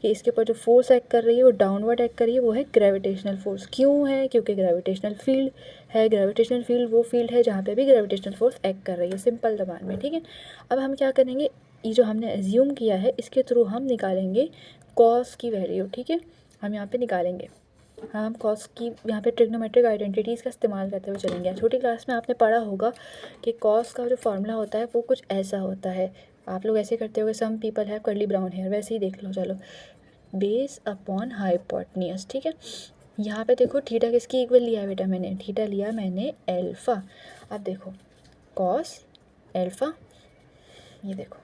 कि इसके ऊपर जो फोर्स एक्ट कर रही है वो डाउनवर्ड एक्ट कर रही है, वो है ग्रेविटेशनल फोर्स। क्यों है? क्योंकि ग्रेविटेशनल फील्ड है। ग्रेविटेशनल फील्ड वो फील्ड है जहाँ पर भी ग्रेविटेशनल फोर्स एक्ट कर रही है, सिंपल जबान में, ठीक है। अब हम क्या करेंगे, ये जो हमने एज्यूम किया है इसके थ्रू हम निकालेंगे कॉस की वैल्यू, ठीक है। हम यहाँ पर निकालेंगे, हम कॉस की यहाँ पे ट्रिग्नोमेट्रिक आइडेंटिटीज़ का इस्तेमाल करते हुए चलेंगे। छोटी क्लास में आपने पढ़ा होगा कि कॉस का जो फॉर्मूला होता है वो कुछ ऐसा होता है, आप लोग ऐसे करते होगे, some people have curly brown hair, वैसे ही देख लो। चलो, बेस अपॉन हाइपोटेन्यूज, ठीक है। यहाँ पे देखो थीटा किसकी इक्वल लिया है बेटा मैंने? थीटा लिया मैंने अल्फ़ा। अब देखो कॉस अल्फ़ा, ये देखो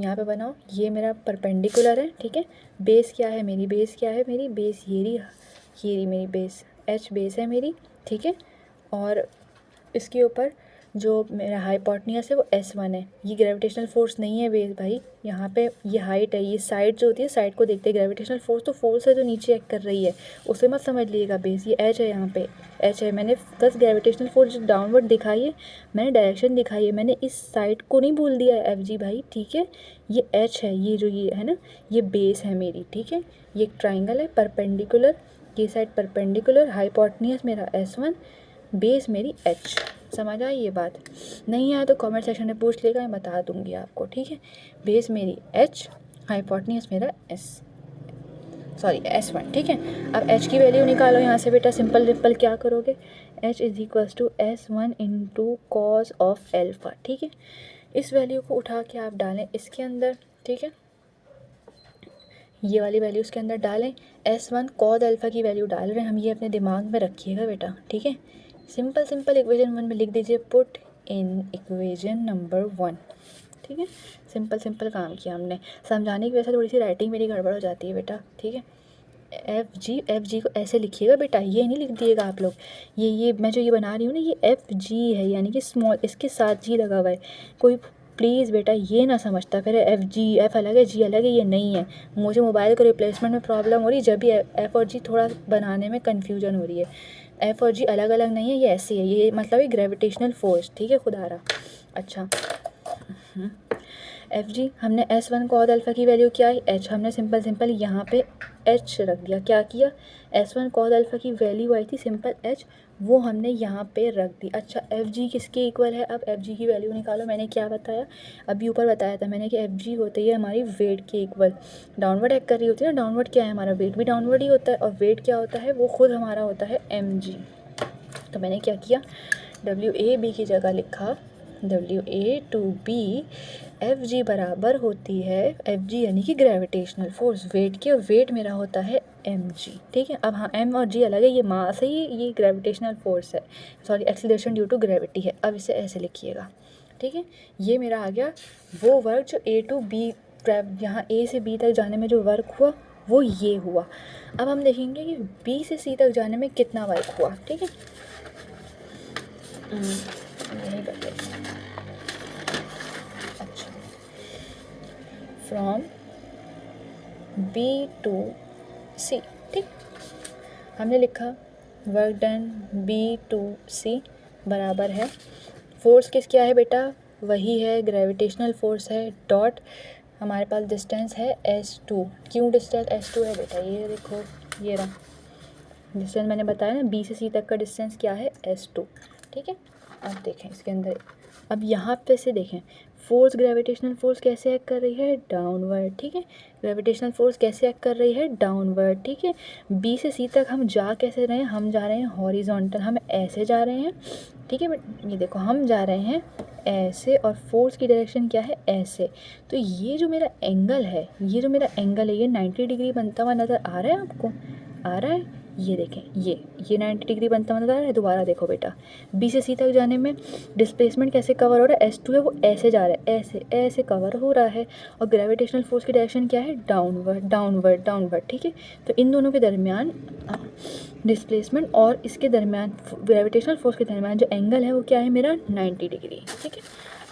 यहाँ पे बनाओ, ये मेरा परपेंडिकुलर है, ठीक है। बेस क्या है मेरी? बेस क्या है मेरी? बेस ये रही मेरी बेस, H बेस है मेरी, ठीक है। और इसके ऊपर जो मेरा हाइपोटेन्यूज है वो S1 है। ये ग्रेविटेशनल फोर्स नहीं है बेस भाई, यहाँ पे ये हाइट है, ये साइड जो होती है साइड को देखते हैं। ग्रेविटेशनल फोर्स तो फोर्स है जो नीचे एक्ट कर रही है, उसे मत समझ लीजिएगा बेस। ये H है, यहाँ पे H है। मैंने बस ग्रेविटेशनल फोर्स जो डाउनवर्ड दिखाई है, मैंने डायरेक्शन दिखाई है, मैंने इस साइड को नहीं भूल दिया है FG भाई, ठीक है। ये H है, ये जो ये है ना, ये बेस है मेरी, ठीक है। ये एक ट्राइंगल है परपेंडिकुलर, ये साइड परपेंडिकुलर, हाइपोटेन्यूज मेरा S1, बेस मेरी H। समझ आई ये बात? नहीं आया तो कमेंट सेक्शन में पूछ लेगा, मैं बता दूंगी आपको, ठीक है। बेस मेरी H, हाइपोटेन्यूज मेरा S1, ठीक है। अब H की वैल्यू निकालो यहाँ से बेटा, सिंपल क्या करोगे? H is equals to S1 into cos of alpha, ठीक है। इस वैल्यू को उठा के आप डालें इसके अंदर, ठीक है। ये वाली वैल्यू उसके अंदर डालें, S1 कॉस अल्फ़ा की वैल्यू डाल रहे हैं हम, ये अपने दिमाग में रखिएगा बेटा, ठीक है। सिंपल इक्वेशन 1 में लिख दीजिए, पुट इन इक्वेशन नंबर 1, ठीक है। सिंपल काम किया हमने। समझाने की वजह से थोड़ी सी राइटिंग मेरी गड़बड़ हो जाती है बेटा, ठीक है। एफ जी को ऐसे लिखिएगा बेटा, ये नहीं लिख दिएगा आप लोग। ये मैं जो ये बना रही हूँ ना, ये FG है, यानी कि स्मॉल, इसके साथ G लगा हुआ है। कोई प्लीज़ बेटा ये ना समझता करे एफ जी एफ अलग है जी अलग है, ये नहीं है। मुझे मोबाइल को रिप्लेसमेंट में प्रॉब्लम हो रही है जब भी एफ़ और जी थोड़ा बनाने में कन्फ्यूजन हो रही है। एफ़ और जी अलग अलग नहीं है, ये ऐसे है, ये मतलब है ग्रेविटेशनल फोर्स, ठीक है खुदारा। अच्छा एफ जी हमने S1 कॉस अल्फ़ा की वैल्यू क्या आई, एच, हमने सिंपल यहाँ पे एच रख दिया। क्या किया, S1 कॉस अल्फ़ा की वैल्यू आई थी सिंपल एच, वो हमने यहाँ पे रख दी। अच्छा एफ जी किसके इक्वल है, अब एफ जी की वैल्यू निकालो। मैंने क्या बताया, अभी ऊपर बताया था मैंने कि एफ जी होती है हमारी वेट के इक्वल। डाउनवर्ड एक्ट कर रही होती है ना, डाउनवर्ड क्या है हमारा, वेट भी डाउनवर्ड ही होता है, और वेट क्या होता है, वो खुद हमारा होता है एम जी। तो मैंने क्या किया, डब्ल्यू ए बी की जगह लिखा W A to B F G बराबर होती है, एफ जी यानी कि ग्रेविटेशनल फोर्स वेट की, और वेट मेरा होता है एम जी, ठीक है। अब हाँ एम और जी अलग है, ये मास है, ये ग्रेविटेशनल फोर्स है, sorry acceleration due to gravity है। अब इसे ऐसे लिखिएगा, ठीक है। ये मेरा आ गया वो वर्क जो ए टू बी, यहाँ ए से बी तक जाने में जो वर्क हुआ वो ये हुआ। अब हम देखेंगे कि बी से सी तक जाने में कितना वर्क हुआ, ठीक है। यही करते हैं। अच्छा फ्रॉम बी टू सी, ठीक, हमने लिखा वर्क डन बी टू सी बराबर है, फोर्स किस क्या है बेटा, वही है ग्रेविटेशनल फोर्स है, डॉट हमारे पास डिस्टेंस है S2। क्यों डिस्टेंस S2 है बेटा, ये देखो ये रहा डिस्टेंस, मैंने बताया ना बी से सी तक का डिस्टेंस क्या है S2, ठीक है। अब देखें इसके अंदर, अब यहाँ पे से देखें फोर्स, ग्रेविटेशनल फोर्स कैसे एक्ट कर रही है, डाउनवर्ड, ठीक है। ग्रेविटेशनल फोर्स कैसे एक्ट कर रही है, डाउनवर्ड, ठीक है। बी से सी तक हम जा कैसे रहे हैं, हम जा रहे हैं हॉरिजॉन्टल, हम ऐसे जा रहे हैं, ठीक है। बट ये देखो हम जा रहे हैं ऐसे, और फोर्स की डायरेक्शन क्या है, ऐसे। तो ये जो मेरा एंगल है, ये जो मेरा एंगल है, ये 90 डिग्री बनता हुआ नज़र आ रहा है आपको, आ रहा है, ये देखें ये 90 डिग्री बनता हुआ नज़र आ रहा है। दोबारा देखो बेटा, बी से सी तक जाने में डिस्प्लेसमेंट कैसे कवर हो रहा है, S2 है वो ऐसे जा रहा है, ऐसे ऐसे कवर हो रहा है, और ग्रेविटेशनल फोर्स की डायरेक्शन क्या है, डाउनवर्ड डाउनवर्ड डाउनवर्ड, ठीक है। तो इन दोनों के दरमियान डिस्प्लेसमेंट और इसके दरमियान ग्रेविटेशनल फोर्स के दरमियान जो एंगल है वो क्या है मेरा, 90 डिग्री, ठीक है।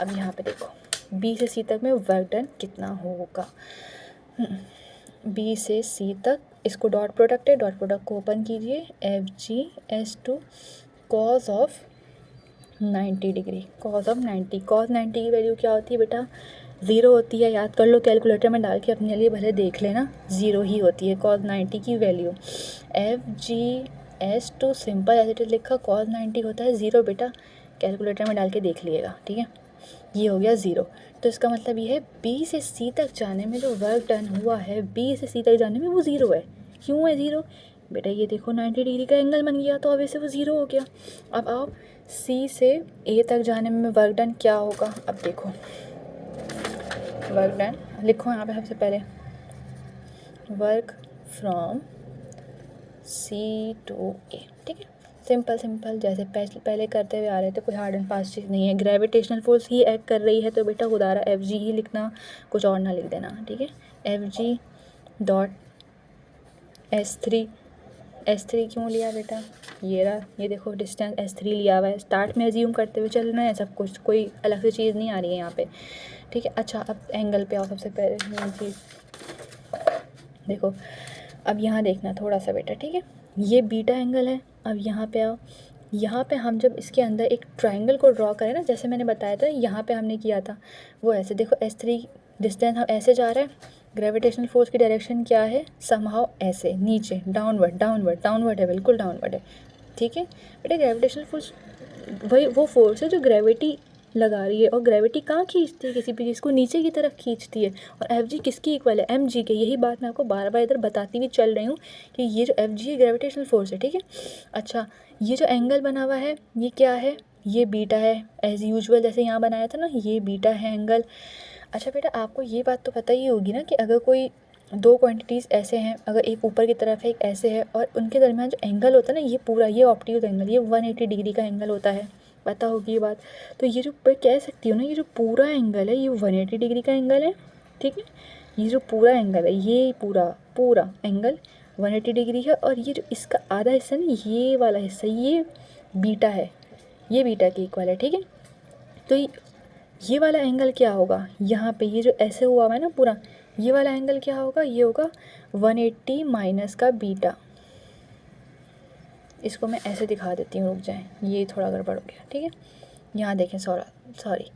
अब यहाँ पे देखो बी से सी तक में वर्क डन कितना होगा, बी से सी तक, इसको डॉट प्रोडक्ट है, डॉट प्रोडक्ट को ओपन कीजिए, F G S2 cos of 90 degree, cos of 90, cos 90 की वैल्यू क्या होती है बेटा, 0 होती है, याद कर लो, कैलकुलेटर में डाल के अपने लिए भले देख लेना, 0 ही होती है कॉस 90 की value. F G S2 simple as it is लिखा, कॉस 90 होता है 0 बेटा, कैलकुलेटर में डाल के देख लिएगा, ठीक है। ये हो गया 0, तो इसका मतलब ये है बी से सी तक जाने में जो वर्क डन हुआ है, बी से सी तक जाने में वो 0 है। क्यों है 0 बेटा, ये देखो 90 डिग्री का एंगल बन गया, तो अब इसे वो 0 हो गया। अब आओ सी से ए तक जाने में वर्क डन क्या होगा, अब देखो वर्क डन लिखो यहाँ पे सबसे पहले, वर्क फ्रॉम सी टू ए, ठीक है। सिंपल जैसे पहले करते हुए आ रहे थे, कोई हार्ड एंड फास्ट चीज़ नहीं है, ग्रेविटेशनल फोर्स ही एक्ट कर रही है, तो बेटा खुदारा एफ जी ही लिखना, कुछ और ना लिख देना, ठीक है। एफ जी डॉट S3 क्यों लिया बेटा, ये रहा, ये देखो डिस्टेंस S3 लिया हुआ है, स्टार्ट में एज्यूम करते हुए चलना है सब कुछ, कोई अलग से चीज़ नहीं आ रही है यहाँ पे, ठीक है। अच्छा अब एंगल पे आओ, सबसे पहले मेन चीज़ देखो, अब यहाँ देखना थोड़ा सा बेटा, ठीक है। ये बीटा एंगल है, अब यहाँ पे आओ, यहाँ पे हम जब इसके अंदर एक ट्रायंगल को ड्रॉ करें ना, जैसे मैंने बताया था यहाँ पे हमने किया था, वो ऐसे देखो S3 डिस्टेंस हम ऐसे जा रहे हैं, ग्रेविटेशनल फोर्स की डायरेक्शन क्या है, समहाउ ऐसे नीचे, डाउनवर्ड डाउनवर्ड डाउनवर्ड है, बिल्कुल डाउनवर्ड है, ठीक है बेटा। ग्रेविटेशनल फोर्स वही वो फोर्स है जो ग्रेविटी लगा रही है, और ग्रेविटी कहाँ खींचती है, किसी भी चीज़ को नीचे की तरफ खींचती है, और एफ जी किसकी इक्वल है, एम जी के। यही बात मैं आपको बार बार इधर बताती हुई चल रही हूँ कि ये जो एफ जी है ग्रेविटेशनल फोर्स है, ठीक है। अच्छा ये जो एंगल बना हुआ है ये क्या है, ये बीटा है, एज़ यूजुअल जैसे यहाँ बनाया था ना, ये बीटा है एंगल। अच्छा बेटा आपको ये बात तो पता ही होगी ना कि अगर कोई दो क्वांटिटीज़ ऐसे हैं, अगर एक ऊपर की तरफ है एक ऐसे है, और उनके दरमियान जो एंगल होता है ना, ये पूरा ये ऑप्टिक्स एंगल, ये 180 डिग्री का एंगल होता है, पता होगी ये बात। तो ये जो मैं कह सकती हूँ ना, ये जो पूरा एंगल है ये 180 डिग्री का एंगल है, ठीक है। ये जो पूरा एंगल है, ये पूरा एंगल 180 डिग्री है, और ये जो इसका आधा हिस्सा ना, ये वाला हिस्सा, ये बीटा है, ये बीटा के इक्वल है, ठीक है। तो ये वाला एंगल क्या होगा, यहाँ पे ये जो ऐसे हुआ हुआ है ना पूरा, ये वाला एंगल क्या होगा, ये होगा 180 माइनस का बीटा। इसको मैं ऐसे दिखा देती हूँ, रुक जाएं, ये थोड़ा गड़बड़ हो गया, ठीक है। यहाँ देखें, सॉरी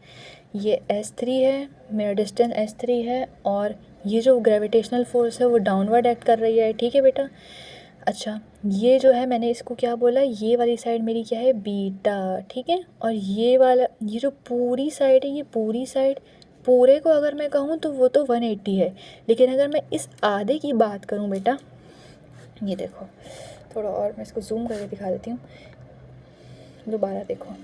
ये S3 है, मेरा डिस्टेंस S3 है, और ये जो ग्रेविटेशनल फोर्स है वो डाउनवर्ड एक्ट कर रही है, ठीक है बेटा। अच्छा, ये जो है मैंने इसको क्या बोला, ये वाली साइड मेरी क्या है, बीटा, ठीक है। और ये वाला, ये जो पूरी साइड है, ये पूरी साइड, पूरे को अगर मैं कहूँ तो वो तो 180 है, लेकिन अगर मैं इस आधे की बात करूँ बेटा, ये देखो थोड़ा और मैं इसको जूम करके दिखा देती हूँ, दोबारा देखो,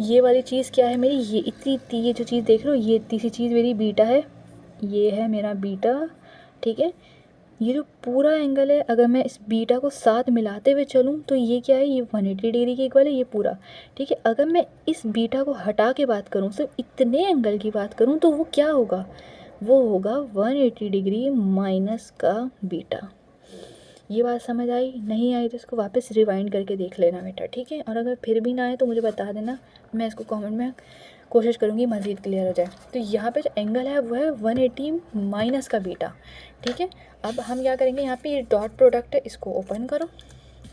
ये वाली चीज़ क्या है मेरी, ये इतनी ये जो चीज़ देख रहे हो, ये इतनी सी चीज़ मेरी बीटा है, ये है मेरा बीटा, ठीक है। ये जो पूरा एंगल है, अगर मैं इस बीटा को साथ मिलाते हुए चलूँ तो ये क्या है, ये 180 डिग्री के इक्वल है, ये पूरा, ठीक है। अगर मैं इस बीटा को हटा के बात करूँ, सिर्फ इतने एंगल की बात करूँ, तो वो क्या होगा, वो होगा 180 डिग्री माइनस का बीटा। ये बात समझ आई, नहीं आई तो इसको वापस रिवाइंड करके देख लेना बेटा, ठीक है। और अगर फिर भी ना आए तो मुझे बता देना, मैं इसको कमेंट में कोशिश करूँगी मज़ीद क्लियर हो जाए। तो यहाँ पे जो एंगल है वो है 180 माइनस का बीटा, ठीक है। अब हम क्या करेंगे, यहाँ पे ये डॉट प्रोडक्ट है, इसको ओपन करो,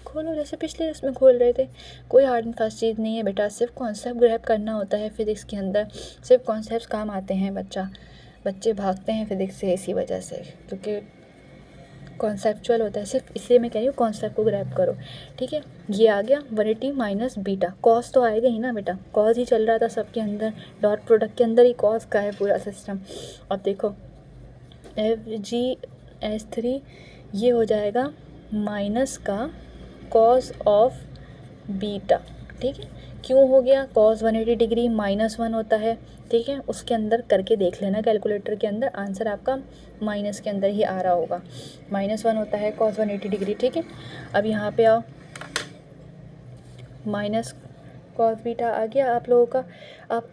खोलो, जैसे पिछले इसमें खोल रहे थे। कोई हार्ड एंड फास्ट चीज़ नहीं है बेटा, सिर्फ कॉन्सेप्ट ग्रैब करना होता है फिज़िक्स के अंदर, सिर्फ कॉन्सेप्ट काम आते हैं। बच्चे भागते हैं फिज़िक्स से इसी वजह से, क्योंकि कॉन्सेप्चुअल होता है, सिर्फ इसलिए मैं कह रही हूँ कॉन्सेप्ट को ग्रैब करो, ठीक है। ये आ गया 180 माइनस बीटा, कॉस तो आएगा ही ना बेटा, कॉस ही चल रहा था सबके अंदर, डॉट प्रोडक्ट के अंदर ही कॉस का है पूरा सिस्टम। अब देखो FGS3 ये हो जाएगा माइनस का कॉस ऑफ बीटा, ठीक है। क्यों हो गया, कॉस 180 डिग्री -1 होता है, ठीक है। उसके अंदर करके देख लेना, कैलकुलेटर के अंदर आंसर आपका माइनस के अंदर ही आ रहा होगा, -1 होता है कॉस 180 डिग्री, ठीक है। अब यहाँ पे आओ, माइनस कॉस बीटा आ गया आप लोगों का। अब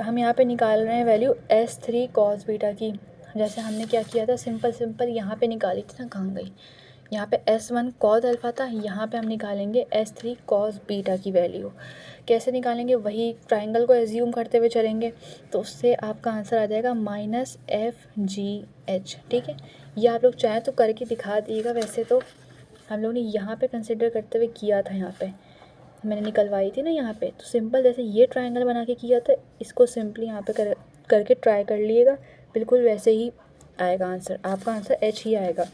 हम यहाँ पे निकाल रहे हैं वैल्यू S3 कॉस बीटा की। जैसे हमने क्या किया था, सिंपल यहाँ पे निकाली थी ना, कहाँ गई, यहाँ पे S1 कॉस अल्फ़ा था, यहाँ पे हम निकालेंगे S3 कॉस बीटा की वैल्यू। कैसे निकालेंगे, वही ट्राइंगल को एज्यूम करते हुए चलेंगे, तो उससे आपका आंसर आ जाएगा -FGH, ठीक है। ये आप लोग चाहें तो करके दिखा दिएगा, वैसे तो हम लोग ने यहाँ पे कंसिडर करते हुए किया था, यहाँ पे मैंने निकलवाई थी ना यहाँ पे, तो सिंपल जैसे ये ट्राइंगल बना के किया था, इसको सिंपली यहाँ पे करके ट्राई कर लिएगा, बिल्कुल वैसे ही आएगा आंसर, आपका आंसर H ही आएगा।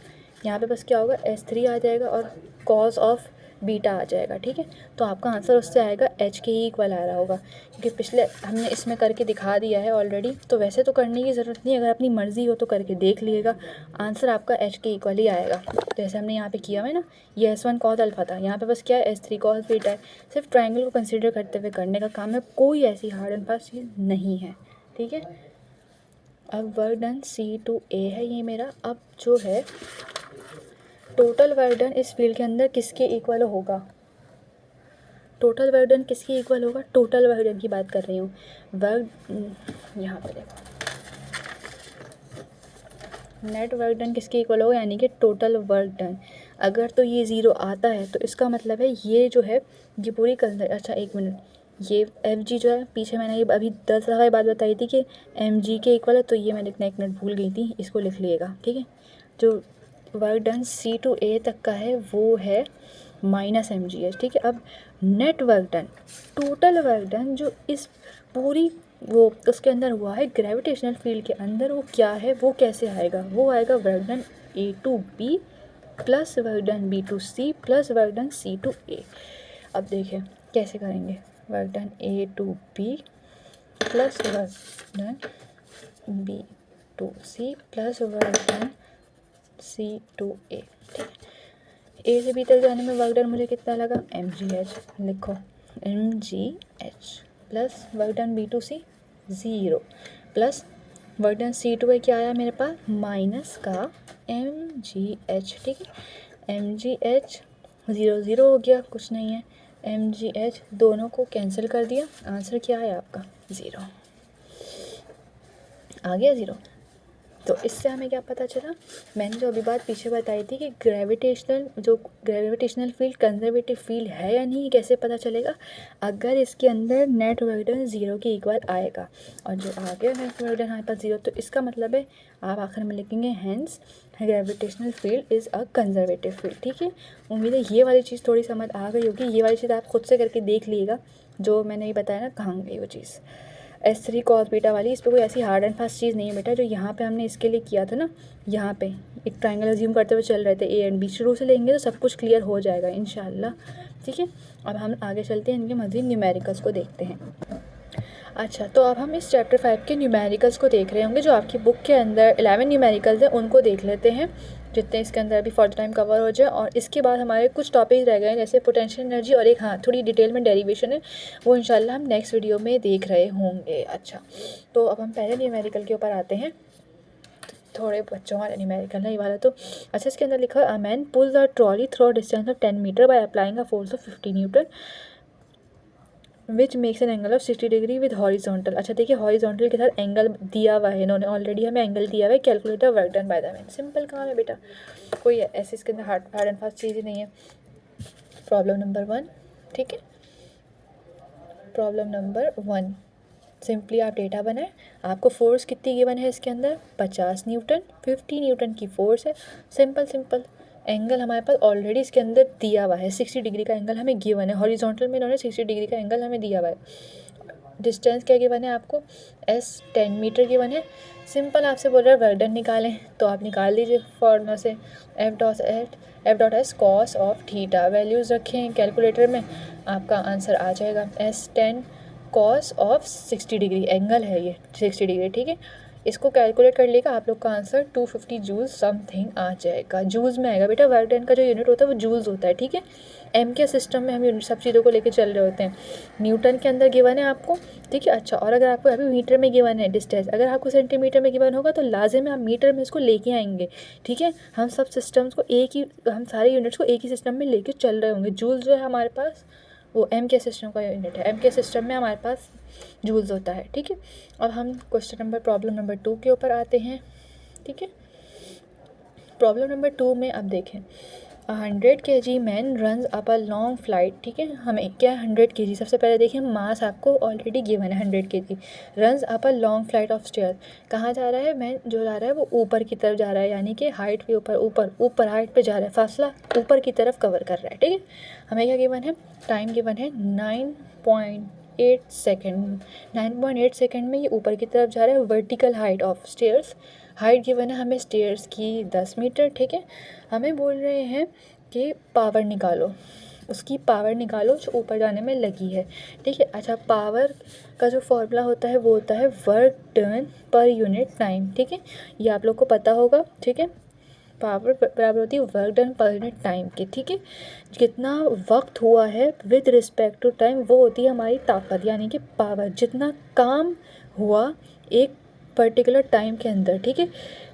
यहाँ पे बस क्या होगा, S3 आ जाएगा और कॉस ऑफ बीटा आ जाएगा, ठीक है। तो आपका आंसर उससे आएगा H के ही इक्वल आ रहा होगा, क्योंकि पिछले हमने इसमें करके दिखा दिया है ऑलरेडी, तो वैसे तो करने की ज़रूरत नहीं, अगर अपनी मर्ज़ी हो तो करके देख लीजिएगा, आंसर आपका H के इक्वल ही आएगा। जैसे हमने यहाँ पे किया है ना, ये S1 कॉस अल्फ़ा था, यहाँ पे बस क्या है, S3 कॉस बीटा है। सिर्फ ट्राइंगल को कंसिडर करते हुए करने का काम है, कोई ऐसी हार्ड एंड फास्ट चीज़ नहीं है, ठीक है। अब वर्क डन C2A है ये मेरा। अब जो है टोटल वर्क डन इस फील्ड के अंदर किसके इक्वल होगा, टोटल वर्क डन किसके इक्वल होगा, टोटल वर्क डन की बात कर रही हूँ। वर्क यहाँ पे देखो, नेट वर्क डन किसके इक्वल होगा, यानी कि टोटल वर्क डन। अगर तो ये 0 आता है तो इसका मतलब है ये जो है ये पूरी अच्छा एक मिनट, ये FG जो है, पीछे मैंने ये अभी 10 दफ़ा बात बताई थी कि MG के इक्वल है, तो ये मैं लिखना एक मिनट भूल गई थी, इसको लिख लिएगा, ठीक है। जो वर्क डन C2A तक का है वो है -MGH, ठीक है। अब net work done, total work done जो इस पूरी वो उसके अंदर हुआ है ग्रेविटेशनल फील्ड के अंदर, वो क्या है, वो कैसे आएगा, वो आएगा work done A to B plus work done B to C plus work done C to A। अब देखिए कैसे करेंगे, work done A to B plus work done B to C plus work done C to A, ठीक है। A से B तक जाने में वर्क डन मुझे कितना लगा, MGH, लिखो MGH plus work done B to C 0 plus work done C to A क्या आया मेरे पास, माइनस का MGH, ठीक है। MGH 0 0 हो गया, कुछ नहीं है, MGH दोनों को कैंसिल कर दिया, आंसर क्या है आपका 0 आ गया, 0। तो इससे हमें क्या पता चला, मैंने जो अभी बात पीछे बताई थी कि ग्रेविटेशनल फील्ड कंजर्वेटिव फील्ड है या नहीं, कैसे पता चलेगा, अगर इसके अंदर नेट वर्क डन 0 के इक्वल आएगा, और जो आ गया नेट वर्क डन हमारे पास 0, तो इसका मतलब है आप आखिर में लिखेंगे hence gravitational field is a conservative field. ठीक है, उम्मीद है ये वाली चीज़ थोड़ी समझ आ गई होगी। ये वाली चीज़ आप खुद से करके देख लीजिएगा, जो मैंने ये बताया ना कहाँ गई वो चीज़, S3 cos बीटा वाली। इस पर कोई ऐसी हार्ड एंड फास्ट चीज़ नहीं है बेटा, जो यहाँ पे हमने इसके लिए किया था ना, यहाँ पे एक ट्रायंगल अज्यूम करते हुए चल रहे थे, A एंड B शुरू से लेंगे तो सब कुछ क्लियर हो जाएगा इंशाल्लाह। ठीक है, अब हम आगे चलते हैं, इनके मज़ीद न्यूमेरिकल्स को देखते हैं। अच्छा, तो अब हम इस चैप्टर 5 के न्यूमेरिकल्स को देख रहे होंगे। जो आपकी बुक के अंदर 11 न्यूमेरिकल्स हैं उनको देख लेते हैं, जितने इसके अंदर अभी फॉर द टाइम कवर हो जाए। और इसके बाद हमारे कुछ टॉपिक रह गए हैं, जैसे पोटेंशियल एनर्जी, और एक हाँ थोड़ी डिटेल में डेरिवेशन है, वो इंशाल्लाह हम नेक्स्ट वीडियो में देख रहे होंगे। अच्छा, तो अब हम पहले न्यूमेरिकल के ऊपर आते हैं। थोड़े बच्चों वाला न्यूमेरिकल है ये वाला। तो अच्छा, इसके अंदर लिखा है a man pulls a trolley through a distance of 10 meter by applying a force of 50 newton which makes an angle of 60 degree with horizontal. अच्छा देखिए, हॉरिजॉन्टल के साथ एंगल दिया हुआ है, इन्होंने ऑलरेडी हमें एंगल दिया हुआ है। Calculator work done by the man. Simple काम है बेटा, कोई ऐसे इसके अंदर हार्ड एंड फास्ट चीज़ ही नहीं है। प्रॉब्लम नंबर 1, ठीक है, प्रॉब्लम नंबर 1, सिंपली आप डेटा बनाएं। आपको फोर्स कितनी गिवन है इसके अंदर, 50 न्यूटन, 50 न्यूटन की फोर्स है। सिंपल एंगल हमारे पास ऑलरेडी इसके अंदर दिया हुआ है, 60 डिग्री का एंगल हमें गिवन है। हॉरिजॉन्टल में इन्होंने 60 डिग्री का एंगल हमें दिया हुआ है। डिस्टेंस क्या गिवन है आपको, S 10 मीटर गिवन है। सिंपल आपसे बोल रहा है वर्क डन निकालें, तो आप निकाल दीजिए फॉर्मूला से, F dot S cos of theta. Values रखें कैलकुलेटर में, आपका आंसर आ जाएगा। S 10 cos of 60 degree angle है ये 60 डिग्री। ठीक है, इसको कैलकुलेट कर लेगा, आप लोग का आंसर 250 जूल समथिंग आ जाएगा। जूल्स में आएगा बेटा, वर्क डन का जो यूनिट होता है वो जूल्स होता है। ठीक है, एम के सिस्टम में हम यूनिट सब चीज़ों को लेके चल रहे होते हैं। न्यूटन के अंदर गिवन है आपको, ठीक है। अच्छा, और अगर आपको अभी मीटर में गिवन है डिस्टेंस, अगर आपको सेंटीमीटर में गिवन होगा तो लाजिम है आप मीटर में इसको लेके आएंगे। ठीक है, हम सब सिस्टम्स को हम सारे यूनिट्स को एक ही सिस्टम में लेके चल रहे होंगे। जूल जो है हमारे पास वो एम के सिस्टम का यूनिट है, एम के सिस्टम में हमारे पास जूल्स होता है। ठीक है, अब हम क्वेश्चन नंबर प्रॉब्लम नंबर 2 के ऊपर आते हैं। ठीक है, प्रॉब्लम नंबर 2 में अब देखें, 100 kg man runs up a long flight. ठीक है, हमें क्या 100 kg, सबसे पहले देखें मास आपको ऑलरेडी गिवन है 100 kg। Runs up a long flight of stair, कहाँ जा रहा है मैन, जो जा रहा है वो ऊपर की तरफ जा रहा है, यानी कि हाइट के ऊपर हाइट पे जा रहा है, फासला ऊपर की तरफ कवर कर रहा है। ठीक है, हमें क्या गिवन है, टाइम गिवन है 9.8 सेकेंड। 9.8 सेकेंड में ये ऊपर की तरफ जा रहा है। Vertical height of stairs, height given है हमें स्टेयर्स की 10 मीटर। ठीक है, हमें बोल रहे हैं कि पावर निकालो, उसकी पावर निकालो जो ऊपर जाने में लगी है। ठीक है, अच्छा, पावर का जो फॉर्मूला होता है वो होता है work done per unit time. ठीक है, ये आप लोग को पता होगा। ठीक है, पावर बराबर होती है work done per unit time की। ठीक है, कितना वक्त हुआ है विद रिस्पेक्ट टू टाइम, वो होती है हमारी ताकत, यानी कि पावर, जितना काम हुआ एक पर्टिकुलर टाइम के अंदर। ठीक है,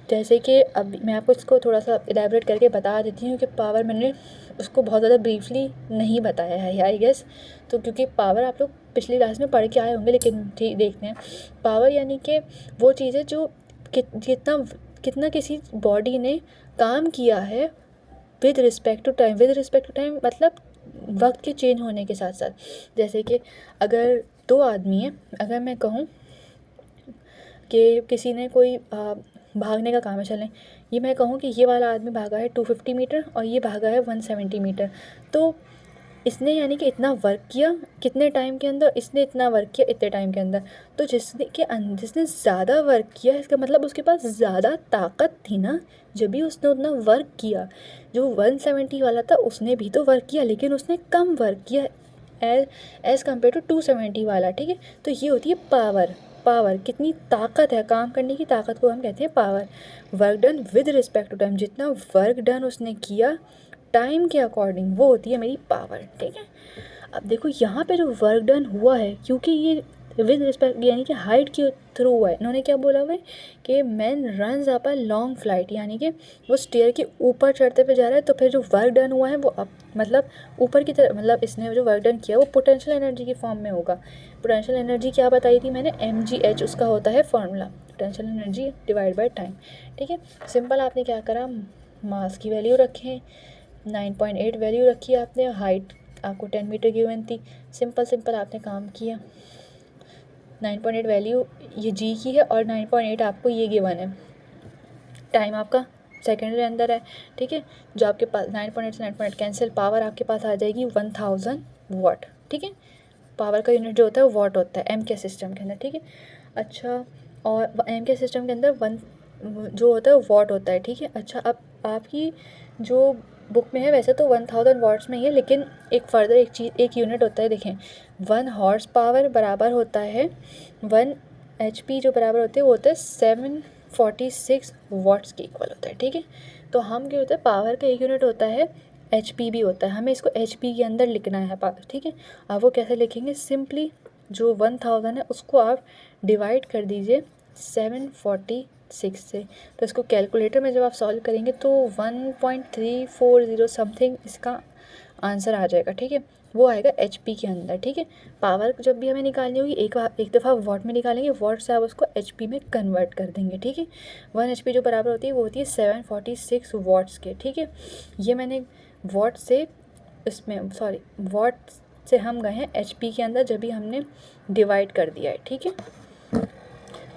जैसे कि अब मैं आपको इसको थोड़ा सा इलेबरेट करके बता देती हूँ कि पावर मैंने उसको बहुत ज़्यादा ब्रीफली नहीं बताया है आई गेस, तो क्योंकि पावर आप लोग पिछली क्लास में पढ़ के आए होंगे, लेकिन ठीक देखते हैं। पावर यानी कि वो चीज़ है जो कितना किसी बॉडी ने काम किया है with respect to time. With respect to time मतलब वक्त के चेंज होने के साथ साथ। जैसे कि अगर 2 आदमी हैं, अगर मैं कहूँ कि किसी ने कोई भागने का काम है, चलें ये मैं कहूँ कि ये वाला आदमी भागा है 250 मीटर और ये भागा है 170 मीटर, तो इसने यानी कि इतना वर्क किया कितने टाइम के अंदर, इसने इतना वर्क किया इतने टाइम के अंदर। तो जिसने ज़्यादा वर्क किया, इसका मतलब उसके पास ज़्यादा ताकत थी ना, जब भी उसने उतना वर्क किया। जो 170 वाला था उसने भी तो वर्क किया, लेकिन उसने कम वर्क किया एज़ कम्पेयर टू 270 वाला। ठीक है, तो ये होती है पावर कितनी ताकत है, काम करने की ताकत को हम कहते हैं power. Work done with respect to time, जितना वर्क डन उसने किया टाइम के अकॉर्डिंग, वो होती है मेरी पावर। ठीक है, अब देखो यहाँ पे जो वर्क डन हुआ है, क्योंकि ये विद रिस्पेक्ट यानी कि हाइट के थ्रू हुआ है, इन्होंने क्या बोला हुआ है कि man runs up a long flight, यानी कि वो स्टेयर के ऊपर चढ़ते पे जा रहा है। तो फिर जो वर्क डन हुआ है वो मतलब ऊपर की तरफ, मतलब इसने जो वर्क डन किया वो पोटेंशियल एनर्जी की फॉर्म में होगा। पोटेंशियल एनर्जी क्या बताई थी मैंने, mgh उसका होता है formula. Potential energy divide by time. ठीक है, सिंपल आपने क्या करा, मास की वैल्यू रखें, 9.8 वैल्यू रखी आपने, हाइट आपको 10 मीटर गिवन थी, सिंपल आपने काम किया। 9.8 वैल्यू ये जी की है और 9.8 आपको ये गिवन है, टाइम आपका सेकेंड के अंदर है। ठीक है, जो आपके पास 9.8 से 9.8 कैंसिल, पावर आपके पास आ जाएगी 1000 वाट। ठीक है, पावर का यूनिट जो होता है वो वाट होता है एम के सिस्टम के अंदर। ठीक है, अच्छा, और एम के सिस्टम के अंदर वन जो होता है वो वाट होता है। ठीक है, अच्छा, अब आपकी जो बुक में है वैसे तो 1000 वाट्स में ही है, लेकिन एक फर्दर एक यूनिट होता है, देखें 1 हॉर्स पावर बराबर होता है 1 HP जो बराबर होते हैं वो होता है 746 वाट्स के इक्वल होता है। ठीक है, तो हम क्या होता है, पावर का एक यूनिट होता है HP भी होता है, हमें इसको HP के अंदर लिखना है पावर। ठीक है, अब वो कैसे लिखेंगे, सिंपली जो 1000 है उसको आप डिवाइड कर दीजिए 746 से, तो इसको कैलकुलेटर में जब आप सॉल्व करेंगे तो 1.340 समथिंग इसका आंसर आ जाएगा। ठीक है, वो आएगा HP के अंदर। ठीक है, पावर जब भी हमें निकालनी होगी एक दफ़ा वाट में निकालेंगे, वाट से आप उसको HP में कन्वर्ट कर देंगे। ठीक है, 1 HP जो बराबर होती है वो होती है 746 वाट्स के। ठीक है, ये मैंने वाट से वाट से हम गए हैं HP के अंदर जब भी हमने डिवाइड कर दिया है। ठीक है,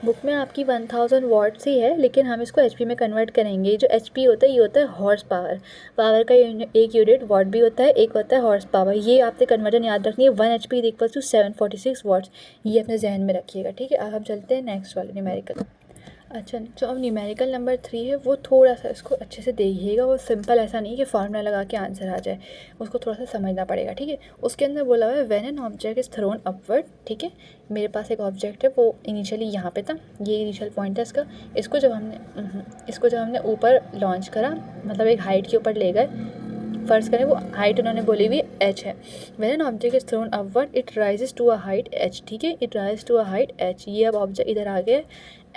बुक में आपकी 1000 वाट्स ही है, लेकिन हम इसको HP में कन्वर्ट करेंगे। जो HP होता है ये होता है हॉर्स पावर, पावर का एक यूनिट वाट भी होता है, एक होता है हॉर्स पावर। ये आपने कन्वर्जन याद रखनी है, 1 HP इक्वल टू 746 वाट्स, ये अपने जहन में रखिएगा। ठीक है, अब हम चलते हैं नेक्स्ट वाले न्यूमेरिकल। अच्छा, जो अब न्यूमेरिकल नंबर 3 है वो थोड़ा सा इसको अच्छे से देखिएगा, वो सिंपल ऐसा नहीं कि फार्मूला लगा के आंसर आ जाए, उसको थोड़ा सा समझना पड़ेगा। ठीक है, उसके अंदर बोला हुआ है when an object is thrown upward. ठीक है, मेरे पास एक ऑब्जेक्ट है, वो इनिशियली यहाँ पे था, ये इनिशियल पॉइंट है इसका, इसको जब हमने ऊपर लॉन्च करा, मतलब एक हाइट के ऊपर ले गए, फर्स्ट करें वो हाइट उन्होंने बोली हुई h है। When an object is thrown upward it rises to a height h। ठीक है, it rise to a height h, ये अब ऑब्जेक्ट इधर आ गया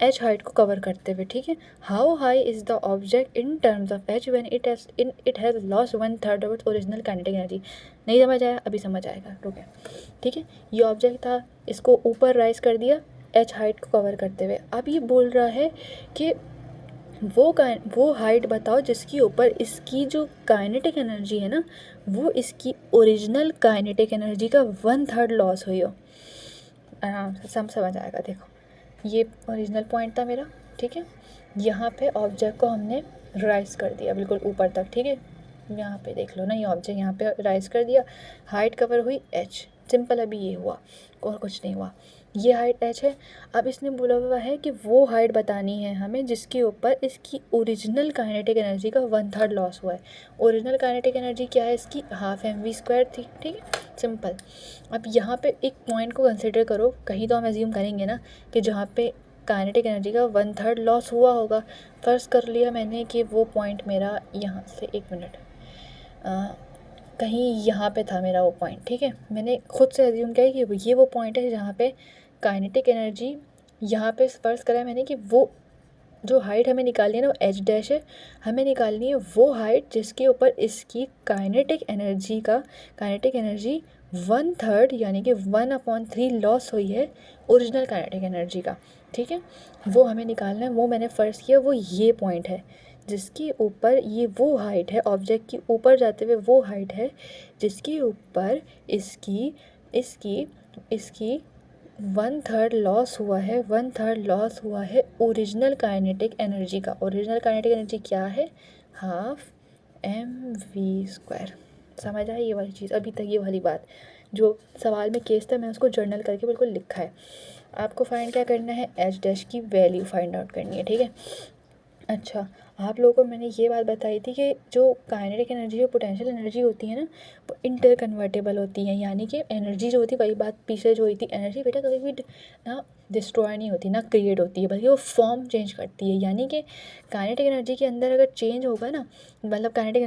h हाइट को कवर करते हुए। ठीक है, how high is the object in terms of h when it has lost 1/3 of its original kinetic energy. नहीं समझ आया, अभी समझ आएगा, रुके। ठीक है, ये ऑब्जेक्ट था, इसको ऊपर राइज कर दिया h हाइट को कवर करते हुए। अब ये बोल रहा है कि वो हाइट बताओ जिसके ऊपर इसकी जो काइनेटिक एनर्जी है ना, वो इसकी ओरिजिनल काइनेटिक एनर्जी का 1/3 लॉस हुई हो। आराम से समझ आएगा। देखो, ये ओरिजिनल पॉइंट था मेरा। ठीक है, यहाँ पे ऑब्जेक्ट को हमने राइज कर दिया बिल्कुल ऊपर तक। ठीक है, यहाँ पे देख लो ना, ये ऑब्जेक्ट यहाँ पे राइज कर दिया, हाइट कवर हुई h, सिंपल। अभी ये हुआ और कुछ नहीं हुआ, ये हाइट h है। अब इसने बोला हुआ है कि वो हाइट बतानी है हमें जिसके ऊपर इसकी ओरिजिनल काइनेटिक एनर्जी का 1/3 लॉस हुआ है। ओरिजिनल काइनेटिक एनर्जी क्या है इसकी, 12mv² थी। ठीक है, सिंपल। अब यहाँ पे एक पॉइंट को कंसिडर करो, कहीं तो हम एज्यूम करेंगे ना कि जहाँ पे काइनेटिक एनर्जी का 1/3 लॉस हुआ होगा। फर्स्ट कर लिया मैंने कि वो पॉइंट मेरा यहाँ से, एक मिनट, कहीं यहाँ पे था मेरा वो पॉइंट। ठीक है, मैंने खुद से एज्यूम किया कि ये वो पॉइंट है जहाँ पे काइनेटिक एनर्जी, यहाँ पे फर्स्ट करा है मैंने कि वो जो हाइट हमें निकालनी है ना वो h डैश है, हमें निकालनी है वो हाइट जिसके ऊपर इसकी काइनेटिक एनर्जी 1/3 यानी कि 1/3 लॉस हुई है ओरिजिनल काइनेटिक एनर्जी का। ठीक है, वो हमें निकालना है, वो मैंने फर्स्ट किया, वो ये पॉइंट है जिसके ऊपर ये वो हाइट है, ऑब्जेक्ट के ऊपर जाते हुए वो हाइट है जिसके ऊपर इसकी 1/3 लॉस हुआ है, 1/3 लॉस हुआ है ओरिजिनल काइनेटिक एनर्जी का। ओरिजिनल काइनेटिक एनर्जी क्या है, 12mv²। समझ आई ये वाली चीज़, अभी तक ये वाली बात जो सवाल में केस था मैं उसको जर्नल करके बिल्कुल लिखा है। आपको फाइंड क्या करना है, h डैश की वैल्यू फाइंड आउट करनी है। ठीक है, अच्छा, आप लोगों को मैंने ये बात बताई थी कि जो काइनेटिक एनर्जी और पोटेंशियल एनर्जी होती है ना, वो इंटर कन्वर्टेबल होती हैं, यानी कि एनर्जी जो होती है, वही बात पीछे जो हुई थी, एनर्जी बेटा कभी भी ना डिस्ट्रॉय नहीं होती ना क्रिएट होती है, बल्कि वो फॉर्म चेंज करती है। यानी कि काइनेटिक एनर्जी के अंदर अगर चेंज होगा ना, मतलब काइनेटिक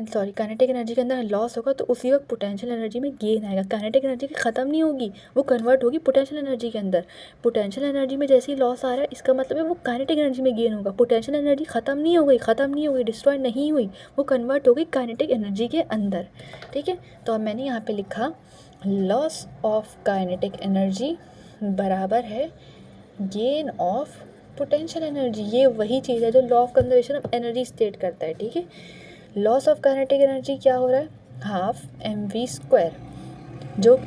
एनर्जी के अंदर लॉस होगा तो उसी वक्त पोटेंशियल एनर्जी में गेन आएगा। काइनेटिक एनर्जी की ख़त्म नहीं होगी, वो कन्वर्ट होगी पोटेंशियल एनर्जी के अंदर। पोटेंशियल एनर्जी में जैसे ही लॉस आ रहा है, इसका मतलब है वो काइनेटिक एनर्जी में गेन होगा। पोटेंशियल एनर्जी ख़त्म नहीं हो गई, डिस्ट्रॉय नहीं हुई, वो कन्वर्ट हो गई काइनेटिक एनर्जी के अंदर। ठीक है, तो अब मैंने यहाँ पे लिखा लॉस ऑफ काइनेटिक एनर्जी बराबर है गेन ऑफ पोटेंशियल एनर्जी, ये वही चीज़ है जो law of conservation of energy state करता है, ठीक है। लॉस ऑफ काइनेटिक एनर्जी क्या हो रहा है, हाफ mv², जो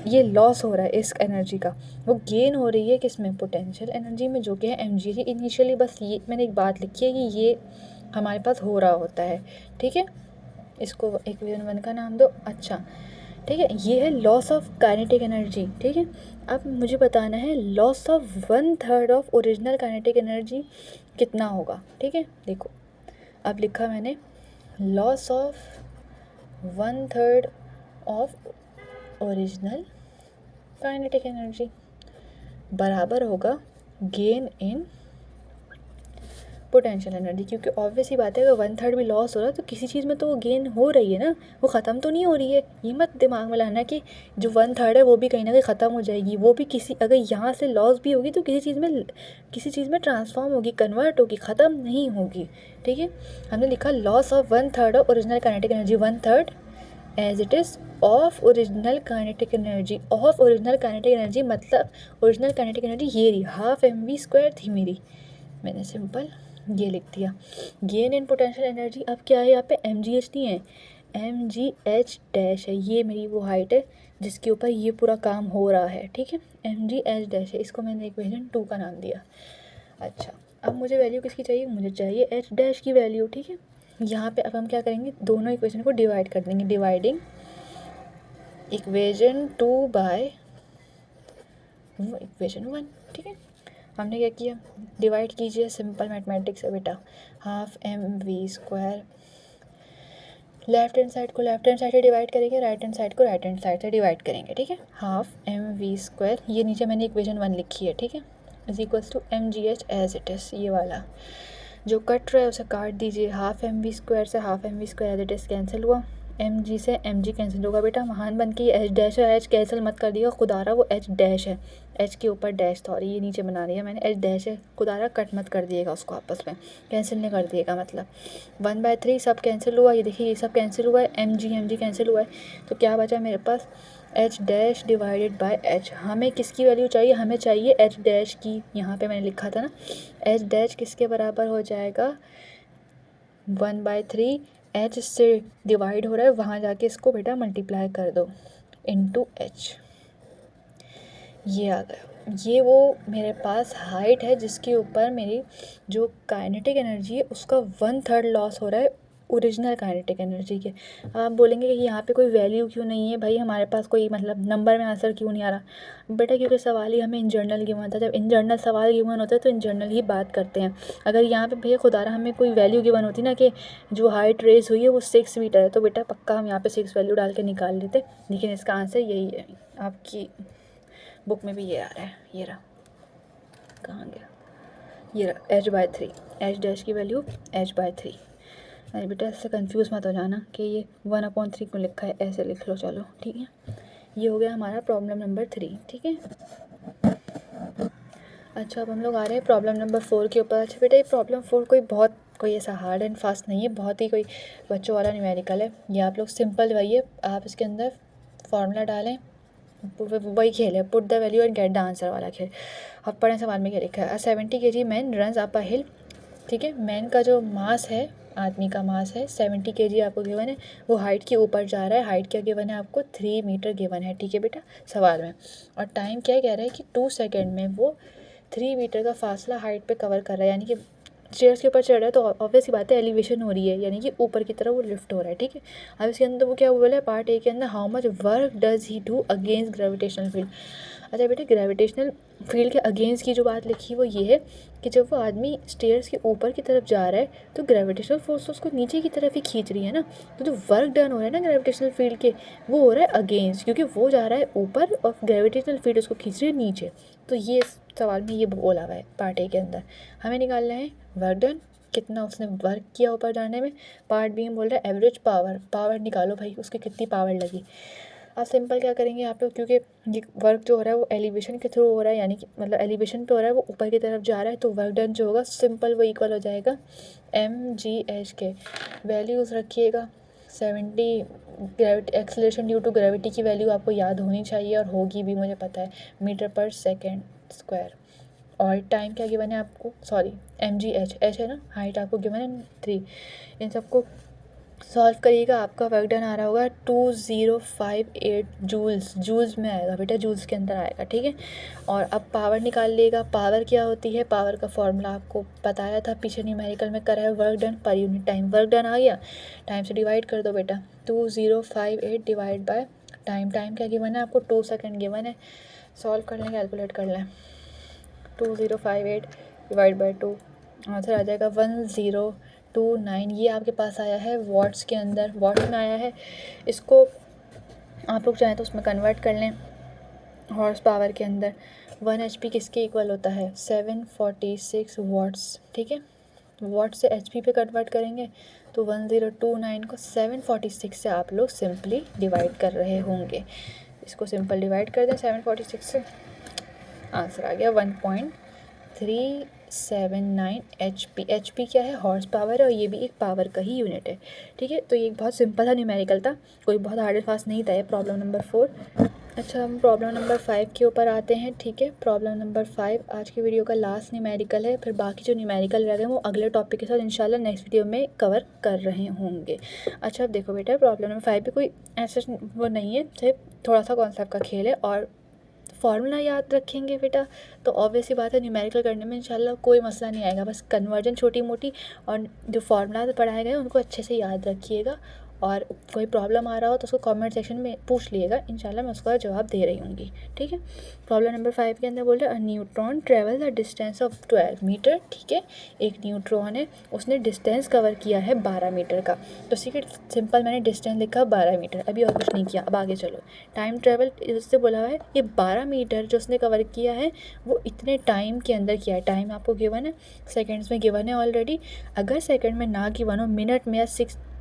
ये लॉस हो रहा है इस एनर्जी का, वो गेन हो रही है किसमें, पोटेंशियल एनर्जी में, जो कि है mg। इनिशियली बस ये मैंने एक बात लिखी है कि ये हमारे पास हो रहा होता है, ठीक है। इसको इक्वेशन 1 का नाम दो, अच्छा ठीक है। ये है लॉस ऑफ काइनेटिक एनर्जी, ठीक है। अब मुझे बताना है loss of 1/3 of original kinetic energy कितना होगा, ठीक है। देखो अब लिखा मैंने loss of 1/3 of original kinetic energy बराबर होगा गेन इन पोटेंशियल एनर्जी, क्योंकि ऑब्वियस ही बात है अगर 1/3 भी लॉस हो रहा है तो किसी चीज़ में तो वो गेन हो रही है ना, वो ख़त्म तो नहीं हो रही है। ये मत दिमाग में लाना कि जो 1/3 है वो भी कहीं ना कहीं ख़त्म हो जाएगी, वो भी किसी अगर यहाँ से लॉस भी होगी तो किसी चीज़ में ट्रांसफॉर्म होगी, कन्वर्ट होगी, ख़त्म नहीं होगी, ठीक है। हमने लिखा loss of 1/3 of original kinetic energy, 1/3 as it is of original kinetic energy. Of original kinetic energy मतलब ओरिजिनल काइनेटिक एनर्जी ये रही, हाफ mv² थी मेरी, मैंने सिंपल ये लिख दिया। गेन इन पोटेंशियल एनर्जी अब क्या है, यहाँ पे mgh नहीं है, mgh' है, ये मेरी वो हाइट है जिसके ऊपर ये पूरा काम हो रहा है, ठीक है। mgh' है, इसको मैंने इक्वेशन 2 का नाम दिया। अच्छा अब मुझे वैल्यू किसकी चाहिए, मुझे चाहिए h' की वैल्यू, ठीक है। यहाँ पे अब हम क्या करेंगे, दोनों इक्वेशन को डिवाइड कर देंगे, डिवाइडिंग इक्वेशन 2 बाय इक्वेशन 1, ठीक है। हमने क्या किया, डिवाइड कीजिए, सिंपल मैथमेटिक्स है बेटा, half mv², left hand side को लेफ्ट हैंड साइड से डिवाइड करेंगे, राइट हैंड साइड को राइट हैंड साइड से डिवाइड करेंगे, ठीक है। हाफ mv², ये नीचे मैंने इक्वेशन 1 लिखी है, ठीक है, is equals to mgh as it is, ये वाला जो कट रहा है उसे काट दीजिए, हाफ mv² से half mv² as it is cancel हुआ, mg से mg कैंसिल होगा बेटा, महान बन के ये h' और h कैंसिल मत कर दिएगा, खुदारा वो h' है, h के ऊपर डैश था और ये नीचे बना दिया मैंने, h' है, खुदारा कट मत कर दिएगा उसको, आपस में कैंसिल नहीं कर दिएगा, मतलब 1/3 सब कैंसिल हुआ, ये देखिए ये सब कैंसिल हुआ है, mg कैंसिल हुआ है, तो क्या बचा मेरे पास h' डिवाइडेड बाय h। हमें किसकी वैल्यू चाहिए, हमें चाहिए h' की, यहाँ पे मैंने लिखा था ना h' किसके बराबर हो जाएगा, 1/3 h से डिवाइड हो रहा है, वहाँ जाके इसको बेटा मल्टीप्लाई कर दो इनटू h, ये आ गया। ये वो मेरे पास हाइट है जिसके ऊपर मेरी जो काइनेटिक एनर्जी है उसका 1/3 लॉस हो रहा है ओरिजिनल काइनेटिक एनर्जी के। आप बोलेंगे कि यहाँ पे कोई वैल्यू क्यों नहीं है भाई, हमारे पास कोई मतलब नंबर में आंसर क्यों नहीं आ रहा, बेटा क्योंकि सवाल ही हमें इन जनरल गिवन था, जब इन जनरल सवाल गिवन होता है तो इन जनरल ही बात करते हैं। अगर यहाँ पे भैया खुदारा हमें कोई वैल्यू गिवन होती ना कि जो हाइट रेज हुई है वो 6 मीटर है, तो बेटा पक्का हम यहाँ पे 6 वैल्यू डाल के निकाल लेते, लेकिन इसका आंसर यही है, आपकी बुक में भी ये आ रहा है, ये रहा, कहाँ गया, ये रहा h/3, h' की वैल्यू h/3। अरे बेटा इससे कंफ्यूज मत हो जाना कि ये 1/3 क्यों लिखा है, ऐसे लिख लो, चलो ठीक है। ये हो गया हमारा प्रॉब्लम नंबर 3, ठीक है। अच्छा अब हम लोग आ रहे हैं प्रॉब्लम नंबर 4 के ऊपर। अच्छा बेटा ये प्रॉब्लम 4 कोई ऐसा हार्ड एंड फास्ट नहीं है, बहुत ही कोई बच्चों वाला न्यूमेरिकल है, ये आप लोग सिंपल वही आप इसके अंदर फार्मूला डालें, वही खेल है, put the value and get the answer वाला खेल। अब पढ़ें सवाल में क्या लिखा है, 70 kg man runs up a hill, ठीक है। मैन का जो मास है, आदमी का मास है 70 kg आपको गिवन है, वो हाइट के ऊपर जा रहा है, हाइट क्या गिवन है आपको 3 मीटर गिवन है, ठीक है बेटा सवाल में। और टाइम क्या कह रहा है कि 2 सेकेंड में वो 3 मीटर का फासला हाइट पे कवर कर रहा है, यानी कि स्टेयर्स के ऊपर चढ़ रहा है, तो ऑब्वियस ही बात है एलिवेशन हो रही है, यानी कि ऊपर की तरफ वो लिफ्ट हो रहा है, ठीक है। अब इसके अंदर वो क्या बोला है, पार्ट ए के अंदर, how much work does he do against gravitational field. अच्छा बेटा ग्रेविटेशनल फील्ड के अगेंस्ट की जो बात लिखी वो ये है कि जब वो आदमी स्टेयर्स के ऊपर की तरफ जा रहा है तो ग्रेविटेशनल फोर्स तो उसको नीचे की तरफ ही खींच रही है ना, तो जो वर्क डन हो रहा है ना ग्रेविटेशनल फील्ड के, वो हो रहा है अगेंस्ट, क्योंकि वो जा रहा है ऊपर और ग्रेविटेशनल फील्ड उसको खींच रही है नीचे। तो ये सवाल में ये बोला हुआ है पार्ट ए के अंदर, हमें निकालना है वर्क डन, कितना उसने वर्क किया ऊपर जाने में। पार्ट बी में बोल रहा है एवरेज पावर निकालो भाई, उसकी कितनी पावर लगी। अब सिंपल क्या करेंगे यहाँ पे, क्योंकि ये वर्क जो हो रहा है वो एलिवेशन के थ्रू हो रहा है, यानी कि मतलब एलिवेशन पे हो रहा है, वो ऊपर की तरफ जा रहा है, तो वर्क डन जो होगा सिंपल वो इक्वल हो जाएगा mgh के। वैल्यूज़ रखिएगा 70, एक्सेलरेशन ड्यू टू ग्रेविटी की वैल्यू आपको याद होनी चाहिए और होगी भी, मुझे पता है, मीटर पर सेकेंड स्क्वायर। और टाइम क्या गिवन है आपको, सॉरी mgh, h है ना, हाइट आपको गिवन है 3। इन सबको सॉल्व करिएगा, आपका वर्क डन आ रहा होगा 2058 जूल्स में आएगा बेटा, जूल्स के अंदर आएगा, ठीक है। और अब पावर निकाल लिएगा। पावर क्या होती है, पावर का फॉर्मूला आपको बताया था पीछे न्यूमेरिकल में करा है, work done per unit time. Work done आ गया, टाइम से डिवाइड कर दो बेटा, 2058 डिवाइड बाय टाइम। टाइम क्या गिवन है आपको, 2 सेकेंड गिवन है। सॉल्व कर लें, कैलकुलेट कर लें, 2058 डिवाइड बाई 2, आंसर आ जाएगा 1029। ये आपके पास आया है वॉट्स के अंदर, वॉट्स में आया है। इसको आप लोग चाहें तो उसमें कन्वर्ट कर लें हॉर्स पावर के अंदर। 1 HP किसके इक्वल होता है, 746 वॉट्स, ठीक है। वॉट से HP पे कन्वर्ट करेंगे तो 1029 को 746 से आप लोग सिंपली डिवाइड कर रहे होंगे। इसको सिंपल डिवाइड कर दें 746 से, आंसर आ गया 1.379 HP। HP क्या है, हॉर्स पावर है, और ये भी एक पावर का ही यूनिट है, ठीक है। तो ये बहुत सिंपल था न्यूमेरिकल था, कोई बहुत हार्ड एंड फास्ट नहीं था ये प्रॉब्लम नंबर 4। अच्छा, हम प्रॉब्लम नंबर 5 के ऊपर आते हैं, ठीक है। प्रॉब्लम नंबर 5 आज की वीडियो का लास्ट न्यूमेरिकल है, फिर बाकी जो न्यूमेरिकल रह गए वो अगले टॉपिक के साथ इंशाल्लाह नेक्स्ट वीडियो में कवर कर रहे होंगे। अच्छा, अब देखो बेटा, प्रॉब्लम नंबर 5 भी कोई ऐसा वो नहीं है, सिर्फ थोड़ा सा कॉन्सेप्ट का खेल है, और फार्मूला याद रखेंगे बेटा तो ऑब्वियस सी बात है न्यूमेरिकल करने में इंशाल्लाह कोई मसला नहीं आएगा। बस कन्वर्जन छोटी मोटी और जो फार्मूला पढ़ाए गए उनको अच्छे से याद रखिएगा, और कोई प्रॉब्लम आ रहा हो तो उसको कमेंट सेक्शन में पूछ लिएगा, इंशाल्लाह मैं उसका जवाब दे रही होंगी, ठीक है। प्रॉब्लम नंबर 5 के अंदर बोल रहे हैं, a neutron travel the distance of 12 meter, ठीक है। एक न्यूट्रॉन है, उसने डिस्टेंस कवर किया है 12 मीटर का, तो सीखिए सिंपल मैंने डिस्टेंस लिखा 12 मीटर, अभी और कुछ नहीं किया। अब आगे चलो, टाइम ट्रेवल इससे बोला हुआ है, ये 12 मीटर जो उसने कवर किया है वो इतने टाइम के अंदर किया है। टाइम आपको गिवन है, सेकेंड्स में गिवन है ऑलरेडी। अगर सेकेंड में ना गिवन हो, मिनट में या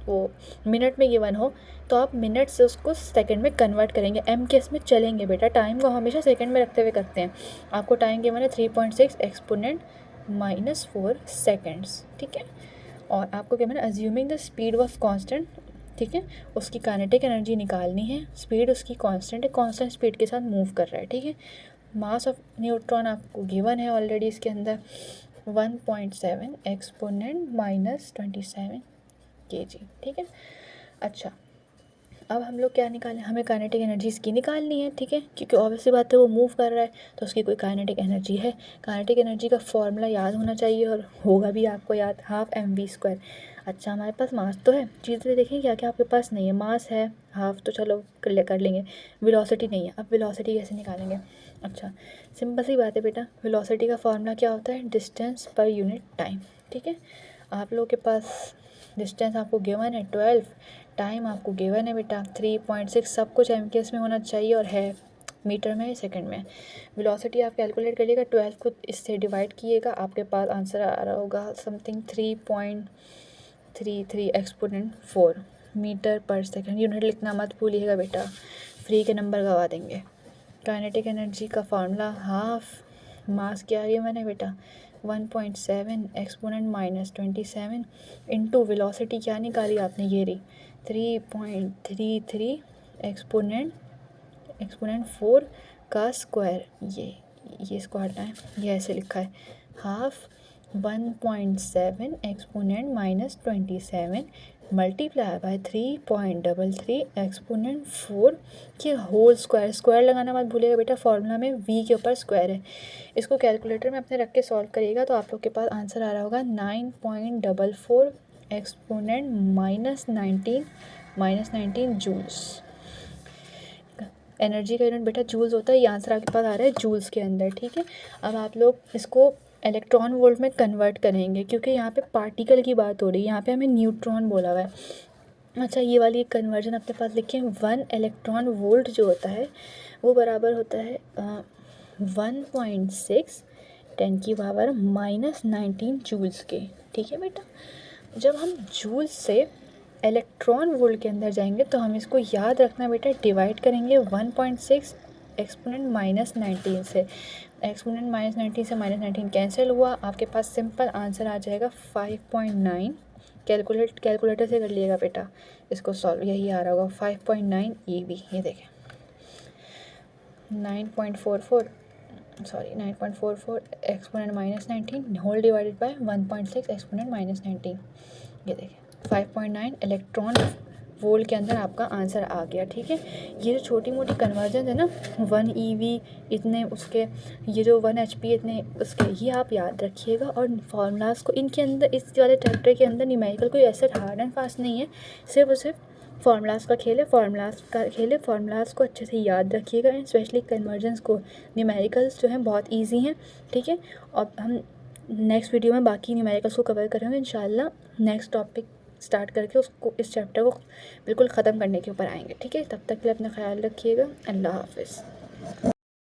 वो मिनट में गिवन हो, तो आप मिनट से उसको सेकंड में कन्वर्ट करेंगे। एम केस में चलेंगे बेटा, टाइम को हमेशा सेकंड में रखते हुए करते हैं। आपको टाइम गिवन है 3.6 एक्सपोनेंट -4 सेकंड्स, ठीक है। और आपको गिवन है assuming the speed was constant, ठीक है। उसकी काइनेटिक एनर्जी निकालनी है, स्पीड उसकी कांस्टेंट है, कांस्टेंट स्पीड के साथ मूव कर रहा है, ठीक है। मास ऑफ न्यूट्रॉन आपको गिवन है ऑलरेडी इसके अंदर 1.7 एक्सपोनेंट -27 kg, ठीक है। अच्छा, अब हम लोग क्या निकालें, हमें काइनेटिक एनर्जी इसकी निकालनी है, ठीक है, क्योंकि ऑब्वियसली बात है वो मूव कर रहा है तो उसकी कोई काइनेटिक एनर्जी है। काइनेटिक एनर्जी का फॉर्मूला याद होना चाहिए, और होगा भी आपको याद, 12mv²। अच्छा, हमारे पास मास तो है, चीज़ें देखें क्या क्या आपके पास नहीं है। मास है हाफ, तो चलो कर लेंगे। वेलोसिटी नहीं है, अब वेलोसिटी कैसे निकालेंगे। अच्छा, सिंपल सी बात है बेटा, वेलोसिटी का फॉर्मूला क्या होता है, डिस्टेंस पर यूनिट टाइम, ठीक है। आप लोगों के पास डिस्टेंस आपको गिवन है 12, टाइम आपको गिवन है बेटा 3.6, सब कुछ एमकेएस में होना चाहिए और है मीटर में, सेकंड में। वेलोसिटी आप कैलकुलेट करिएगा, 12 को इससे डिवाइड कीजिएगा, आपके पास आंसर आ रहा होगा समथिंग 3.33 एक्सपोनेंट 4 मीटर पर सेकंड। यूनिट लिखना मत भूलिएगा बेटा, फ्री के नंबर गवा देंगे। काइनेटिक एनर्जी का फार्मूला हाफ मास क्या है मैंने बेटा 1.7 एक्सपोनेंट -27 इंटू वेलोसिटी क्या निकाली आपने, ये रही 3.33 एक्सपोनेंट 4 का स्क्वायर। ये स्क्वायर है, ये ऐसे लिखा है, half 1.7 exponent -27 multiply by 3.33 exponent 4 के होल स्क्वायर। स्क्वायर लगाना मत भूलिएगा बेटा, फॉर्मूला में v के ऊपर स्क्वायर है। इसको कैलकुलेटर में अपने रख के सॉल्व करिएगा तो आप लोग के पास आंसर आ रहा होगा 9.44 एक्सपोनेंट -19 जूल्स। एनर्जी का यूनिट बेटा जूल्स होता है, ये आंसर आपके पास आ रहा है जूल्स के अंदर, ठीक है। अब आप लोग इसको इलेक्ट्रॉन वोल्ट में कन्वर्ट करेंगे, क्योंकि यहाँ पे पार्टिकल की बात हो रही है, यहाँ पे हमें न्यूट्रॉन बोला हुआ है। अच्छा, ये वाली एक कन्वर्जन अपने पास लिखें, 1 इलेक्ट्रॉन वोल्ट जो होता है वो बराबर होता है 1.6 10⁻⁻19 जूल्स के, ठीक है बेटा। जब हम जूल्स से इलेक्ट्रॉन वोल्ट के अंदर जाएंगे तो हम इसको याद रखना बेटा, डिवाइड करेंगे 1.6 एक्सपोनेंट -19 से। एक्सपोनेंट -19 से -19 कैंसिल हुआ, आपके पास सिंपल आंसर आ जाएगा 5.9। कैलकुलेटर से कर लिएगा बेटा इसको सॉल्व, यही आ रहा होगा 5.9 EV। ये देखें 9.44 sorry 9.44 exponent -19 whole divided by 1.6 exponent -19। ये देखिए 5.9 इलेक्ट्रॉन वोल्ट के अंदर आपका आंसर आ गया। ठीक है, ये जो छोटी मोटी कन्वर्जन है ना, 1 EV इतने उसके, ये जो 1 HP इतने उसके, ये आप याद रखिएगा। और फार्मूलाज को इनके अंदर, इस वाले चैप्टर के अंदर न्यूमेरिकल कोई ऐसे हार्ड एंड फास्ट नहीं है, सिर्फ और सिर्फ फार्मूलाज का खेल है। फार्मूलाज को अच्छे से याद रखिएगा एंड स्पेशली कन्वर्जन्स को। न्यूमेरिकल्स जो हैं बहुत ईजी हैं। ठीक है, और हम नेक्स्ट वीडियो में बाकी न्यूमेरिकल्स को कवर करेंगे इंशाल्लाह। नेक्स्ट टॉपिक स्टार्ट करके उसको, इस चैप्टर को बिल्कुल ख़त्म करने के ऊपर आएंगे। ठीक है, तब तक के लिए अपना ख्याल रखिएगा। अल्लाह हाफिज़।